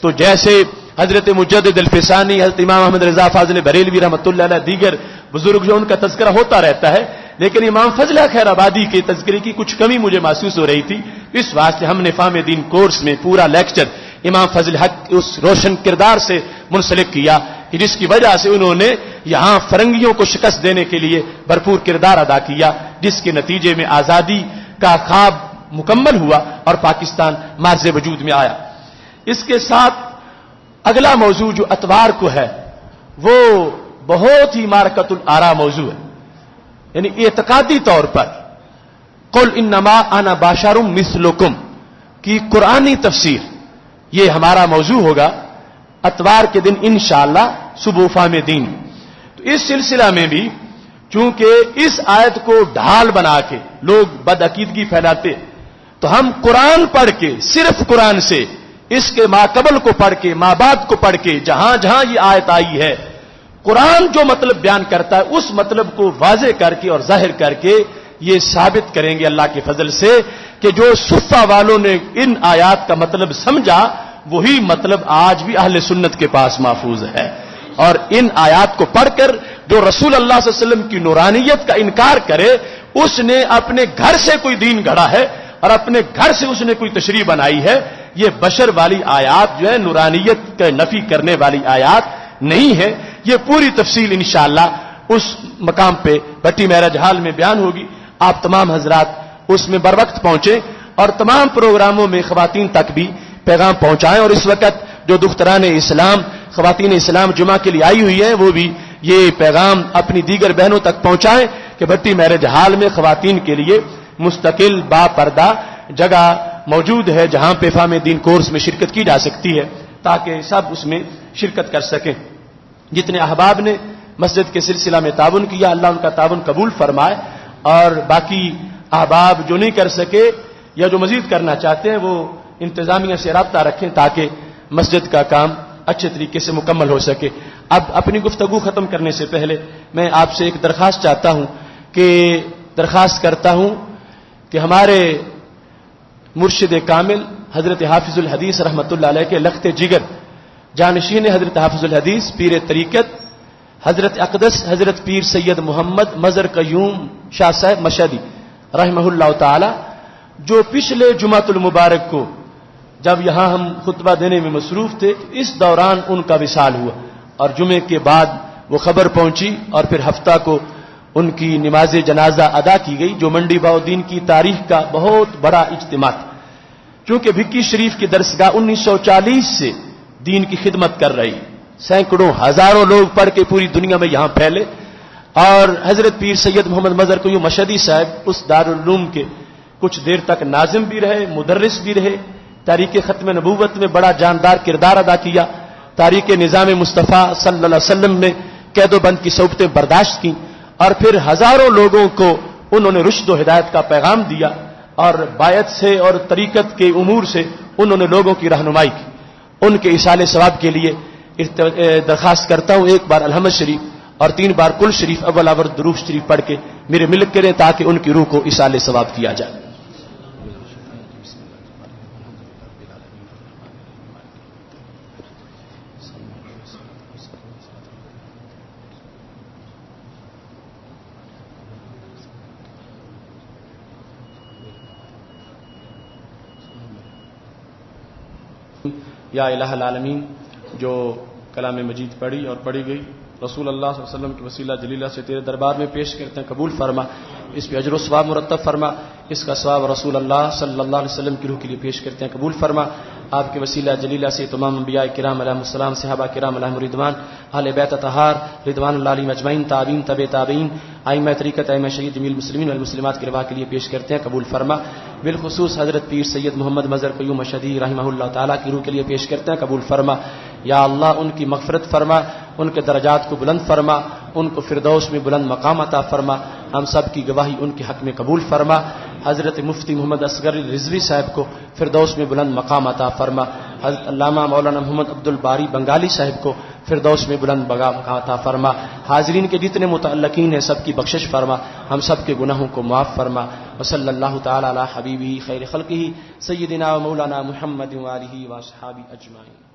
تو جیسے حضرت مجدد الفسانی، حضرت امام احمد رضا فاضل بریلوی رحمۃ اللہ علیہ، دیگر بزرگ جو ان کا تذکرہ ہوتا رہتا ہے، لیکن امام فضل خیر آبادی کے تذکرے کی کچھ کمی مجھے محسوس ہو رہی تھی، اس واسطے ہم نے فہم دین کورس میں پورا لیکچر امام فضل حق اس روشن کردار سے منسلک کیا کہ جس کی وجہ سے انہوں نے یہاں فرنگیوں کو شکست دینے کے لیے بھرپور کردار ادا کیا، جس کے نتیجے میں آزادی کا خواب مکمل ہوا اور پاکستان مارز وجود میں آیا۔ اس کے ساتھ اگلا موضوع جو اتوار کو ہے وہ بہت ہی معرکۃ الآراء موضوع ہے، یعنی اعتقادی طور پر قل انما انا بشر مثلکم کی قرآنی تفسیر، یہ ہمارا موضوع ہوگا اتوار کے دن انشاءاللہ صبح فہم دین۔ تو اس سلسلہ میں بھی چونکہ اس آیت کو ڈھال بنا کے لوگ بدعقیدگی پھیلاتے، تو ہم قرآن پڑھ کے، صرف قرآن سے، اس کے ماقبل کو پڑھ کے، ما بعد کو پڑھ کے، جہاں جہاں یہ آیت آئی ہے، قرآن جو مطلب بیان کرتا ہے اس مطلب کو واضح کر کے اور ظاہر کر کے یہ ثابت کریں گے اللہ کے فضل سے کہ جو صفہ والوں نے ان آیات کا مطلب سمجھا وہی مطلب آج بھی اہل سنت کے پاس محفوظ ہے، اور ان آیات کو پڑھ کر جو رسول اللہ صلی اللہ علیہ وسلم کی نورانیت کا انکار کرے، اس نے اپنے گھر سے کوئی دین گھڑا ہے اور اپنے گھر سے اس نے کوئی تشریح بنائی ہے، یہ بشر والی آیات جو ہے نورانیت کا نفی کرنے والی آیات نہیں ہے۔ یہ پوری تفصیل انشاءاللہ اس مقام پہ بھٹی معراج ہال میں بیان ہوگی، آپ تمام حضرات اس میں بر وقت پہنچیں اور تمام پروگراموں میں خواتین تک بھی پیغام پہنچائیں، اور اس وقت جو دختران اسلام، خواتین اسلام جمعہ کے لیے آئی ہوئی ہیں وہ بھی یہ پیغام اپنی دیگر بہنوں تک پہنچائیں کہ بھٹی معراج ہال میں خواتین کے لیے مستقل با پردہ جگہ موجود ہے جہاں پہ فہم دین کورس میں شرکت کی جا سکتی ہے تاکہ سب اس میں شرکت کر سکیں۔ جتنے احباب نے مسجد کے سلسلہ میں تعاون کیا اللہ ان کا تعاون قبول فرمائے، اور باقی احباب جو نہیں کر سکے یا جو مزید کرنا چاہتے ہیں وہ انتظامیہ سے رابطہ رکھیں تاکہ مسجد کا کام اچھے طریقے سے مکمل ہو سکے۔ اب اپنی گفتگو ختم کرنے سے پہلے میں آپ سے ایک درخواست کرتا ہوں کہ ہمارے مرشد کامل حضرت حافظ الحدیث رحمۃ اللہ علیہ کے لخت جگر جانشین حضرت حافظ الحدیث پیر طریقت حضرت اقدس حضرت پیر سید محمد مظہر قیوم شاہ صاحب مشہدی رحمہ اللہ تعالی، جو پچھلے جمعۃ المبارک کو جب یہاں ہم خطبہ دینے میں مصروف تھے اس دوران ان کا وصال ہوا، اور جمعے کے بعد وہ خبر پہنچی اور پھر ہفتہ کو ان کی نماز جنازہ ادا کی گئی، جو منڈی باؤدین کی تاریخ کا بہت بڑا اجتماع تھا، چونکہ بھکی شریف کی درسگاہ 1940 سے دین کی خدمت کر رہی، سینکڑوں ہزاروں لوگ پڑھ کے پوری دنیا میں یہاں پھیلے، اور حضرت پیر سید محمد مظہر قیوم مشہدی صاحب اس دارالعلوم کے کچھ دیر تک ناظم بھی رہے، مدرس بھی رہے، تاریخ ختم نبوت میں بڑا جاندار کردار ادا کیا، تاریخ نظام مصطفیٰ صلی اللہ علیہ وسلم میں قید و بند کی صعوبتیں برداشت کی، اور پھر ہزاروں لوگوں کو انہوں نے رشد و ہدایت کا پیغام دیا، اور بایت سے اور طریقت کے امور سے انہوں نے لوگوں کی رہنمائی کی۔ ان کے ایصال ثواب کے لیے درخواست کرتا ہوں ایک بار الحمد شریف اور 3 بار کل شریف اول آور درود شریف پڑھ کے میرے ملک کریں تاکہ ان کی روح کو ایصال ثواب کیا جائے۔ یا الہ العالمین، جو کلام مجید پڑھی اور پڑھی گئی رسول اللہ صلی اللہ علیہ وسلم کے وسیلہ جلیلہ سے تیرے دربار میں پیش کرتے ہیں، قبول فرما، اس پہ اجر و ثواب مرتب فرما، اس کا ثواب رسول اللہ صلی اللہ علیہ وسلم کی روح کے لیے پیش کرتے ہیں، قبول فرما، آپ کے وسیلہ جلیلہ سے تمام انبیاء کرام علیہم السلام، صحابہ کرام علیہم رضوان، اہل بیت اطہار رضوان اللہ علیہم اجمعین، تابعین، تبع تابعین، ائمہ طریقت، ائمہ شریعت، جمیع المسلمین والمسلمات کی رضا کے لیے پیش کرتے ہیں، قبول فرما، بالخصوص حضرت پیر سید محمد مظہر قیوم مشہدی رحمہ اللہ تعالیٰ کی روح کے لیے پیش کرتے ہیں، قبول فرما، یا اللہ ان کی مغفرت فرما، ان کے درجات کو بلند فرما، ان کو فردوس میں بلند مقام عطا فرما، ہم سب کی گواہی ان کے حق میں قبول فرما، حضرت مفتی محمد اصغر رضوی صاحب کو فردوس میں بلند مقام عطا فرما، حضرت علامہ مولانا محمد عبد الباری بنگالی صاحب کو فردوس میں بلند مقام عطا فرما، حاضرین کے جتنے متعلقین ہیں سب کی بخشش فرما، ہم سب کے گناہوں کو معاف فرما، وصلی اللہ تعالی علی حبیبہ خیر خلقہ سیدنا و مولانا محمد و آلہ و اصحابہ اجمعین۔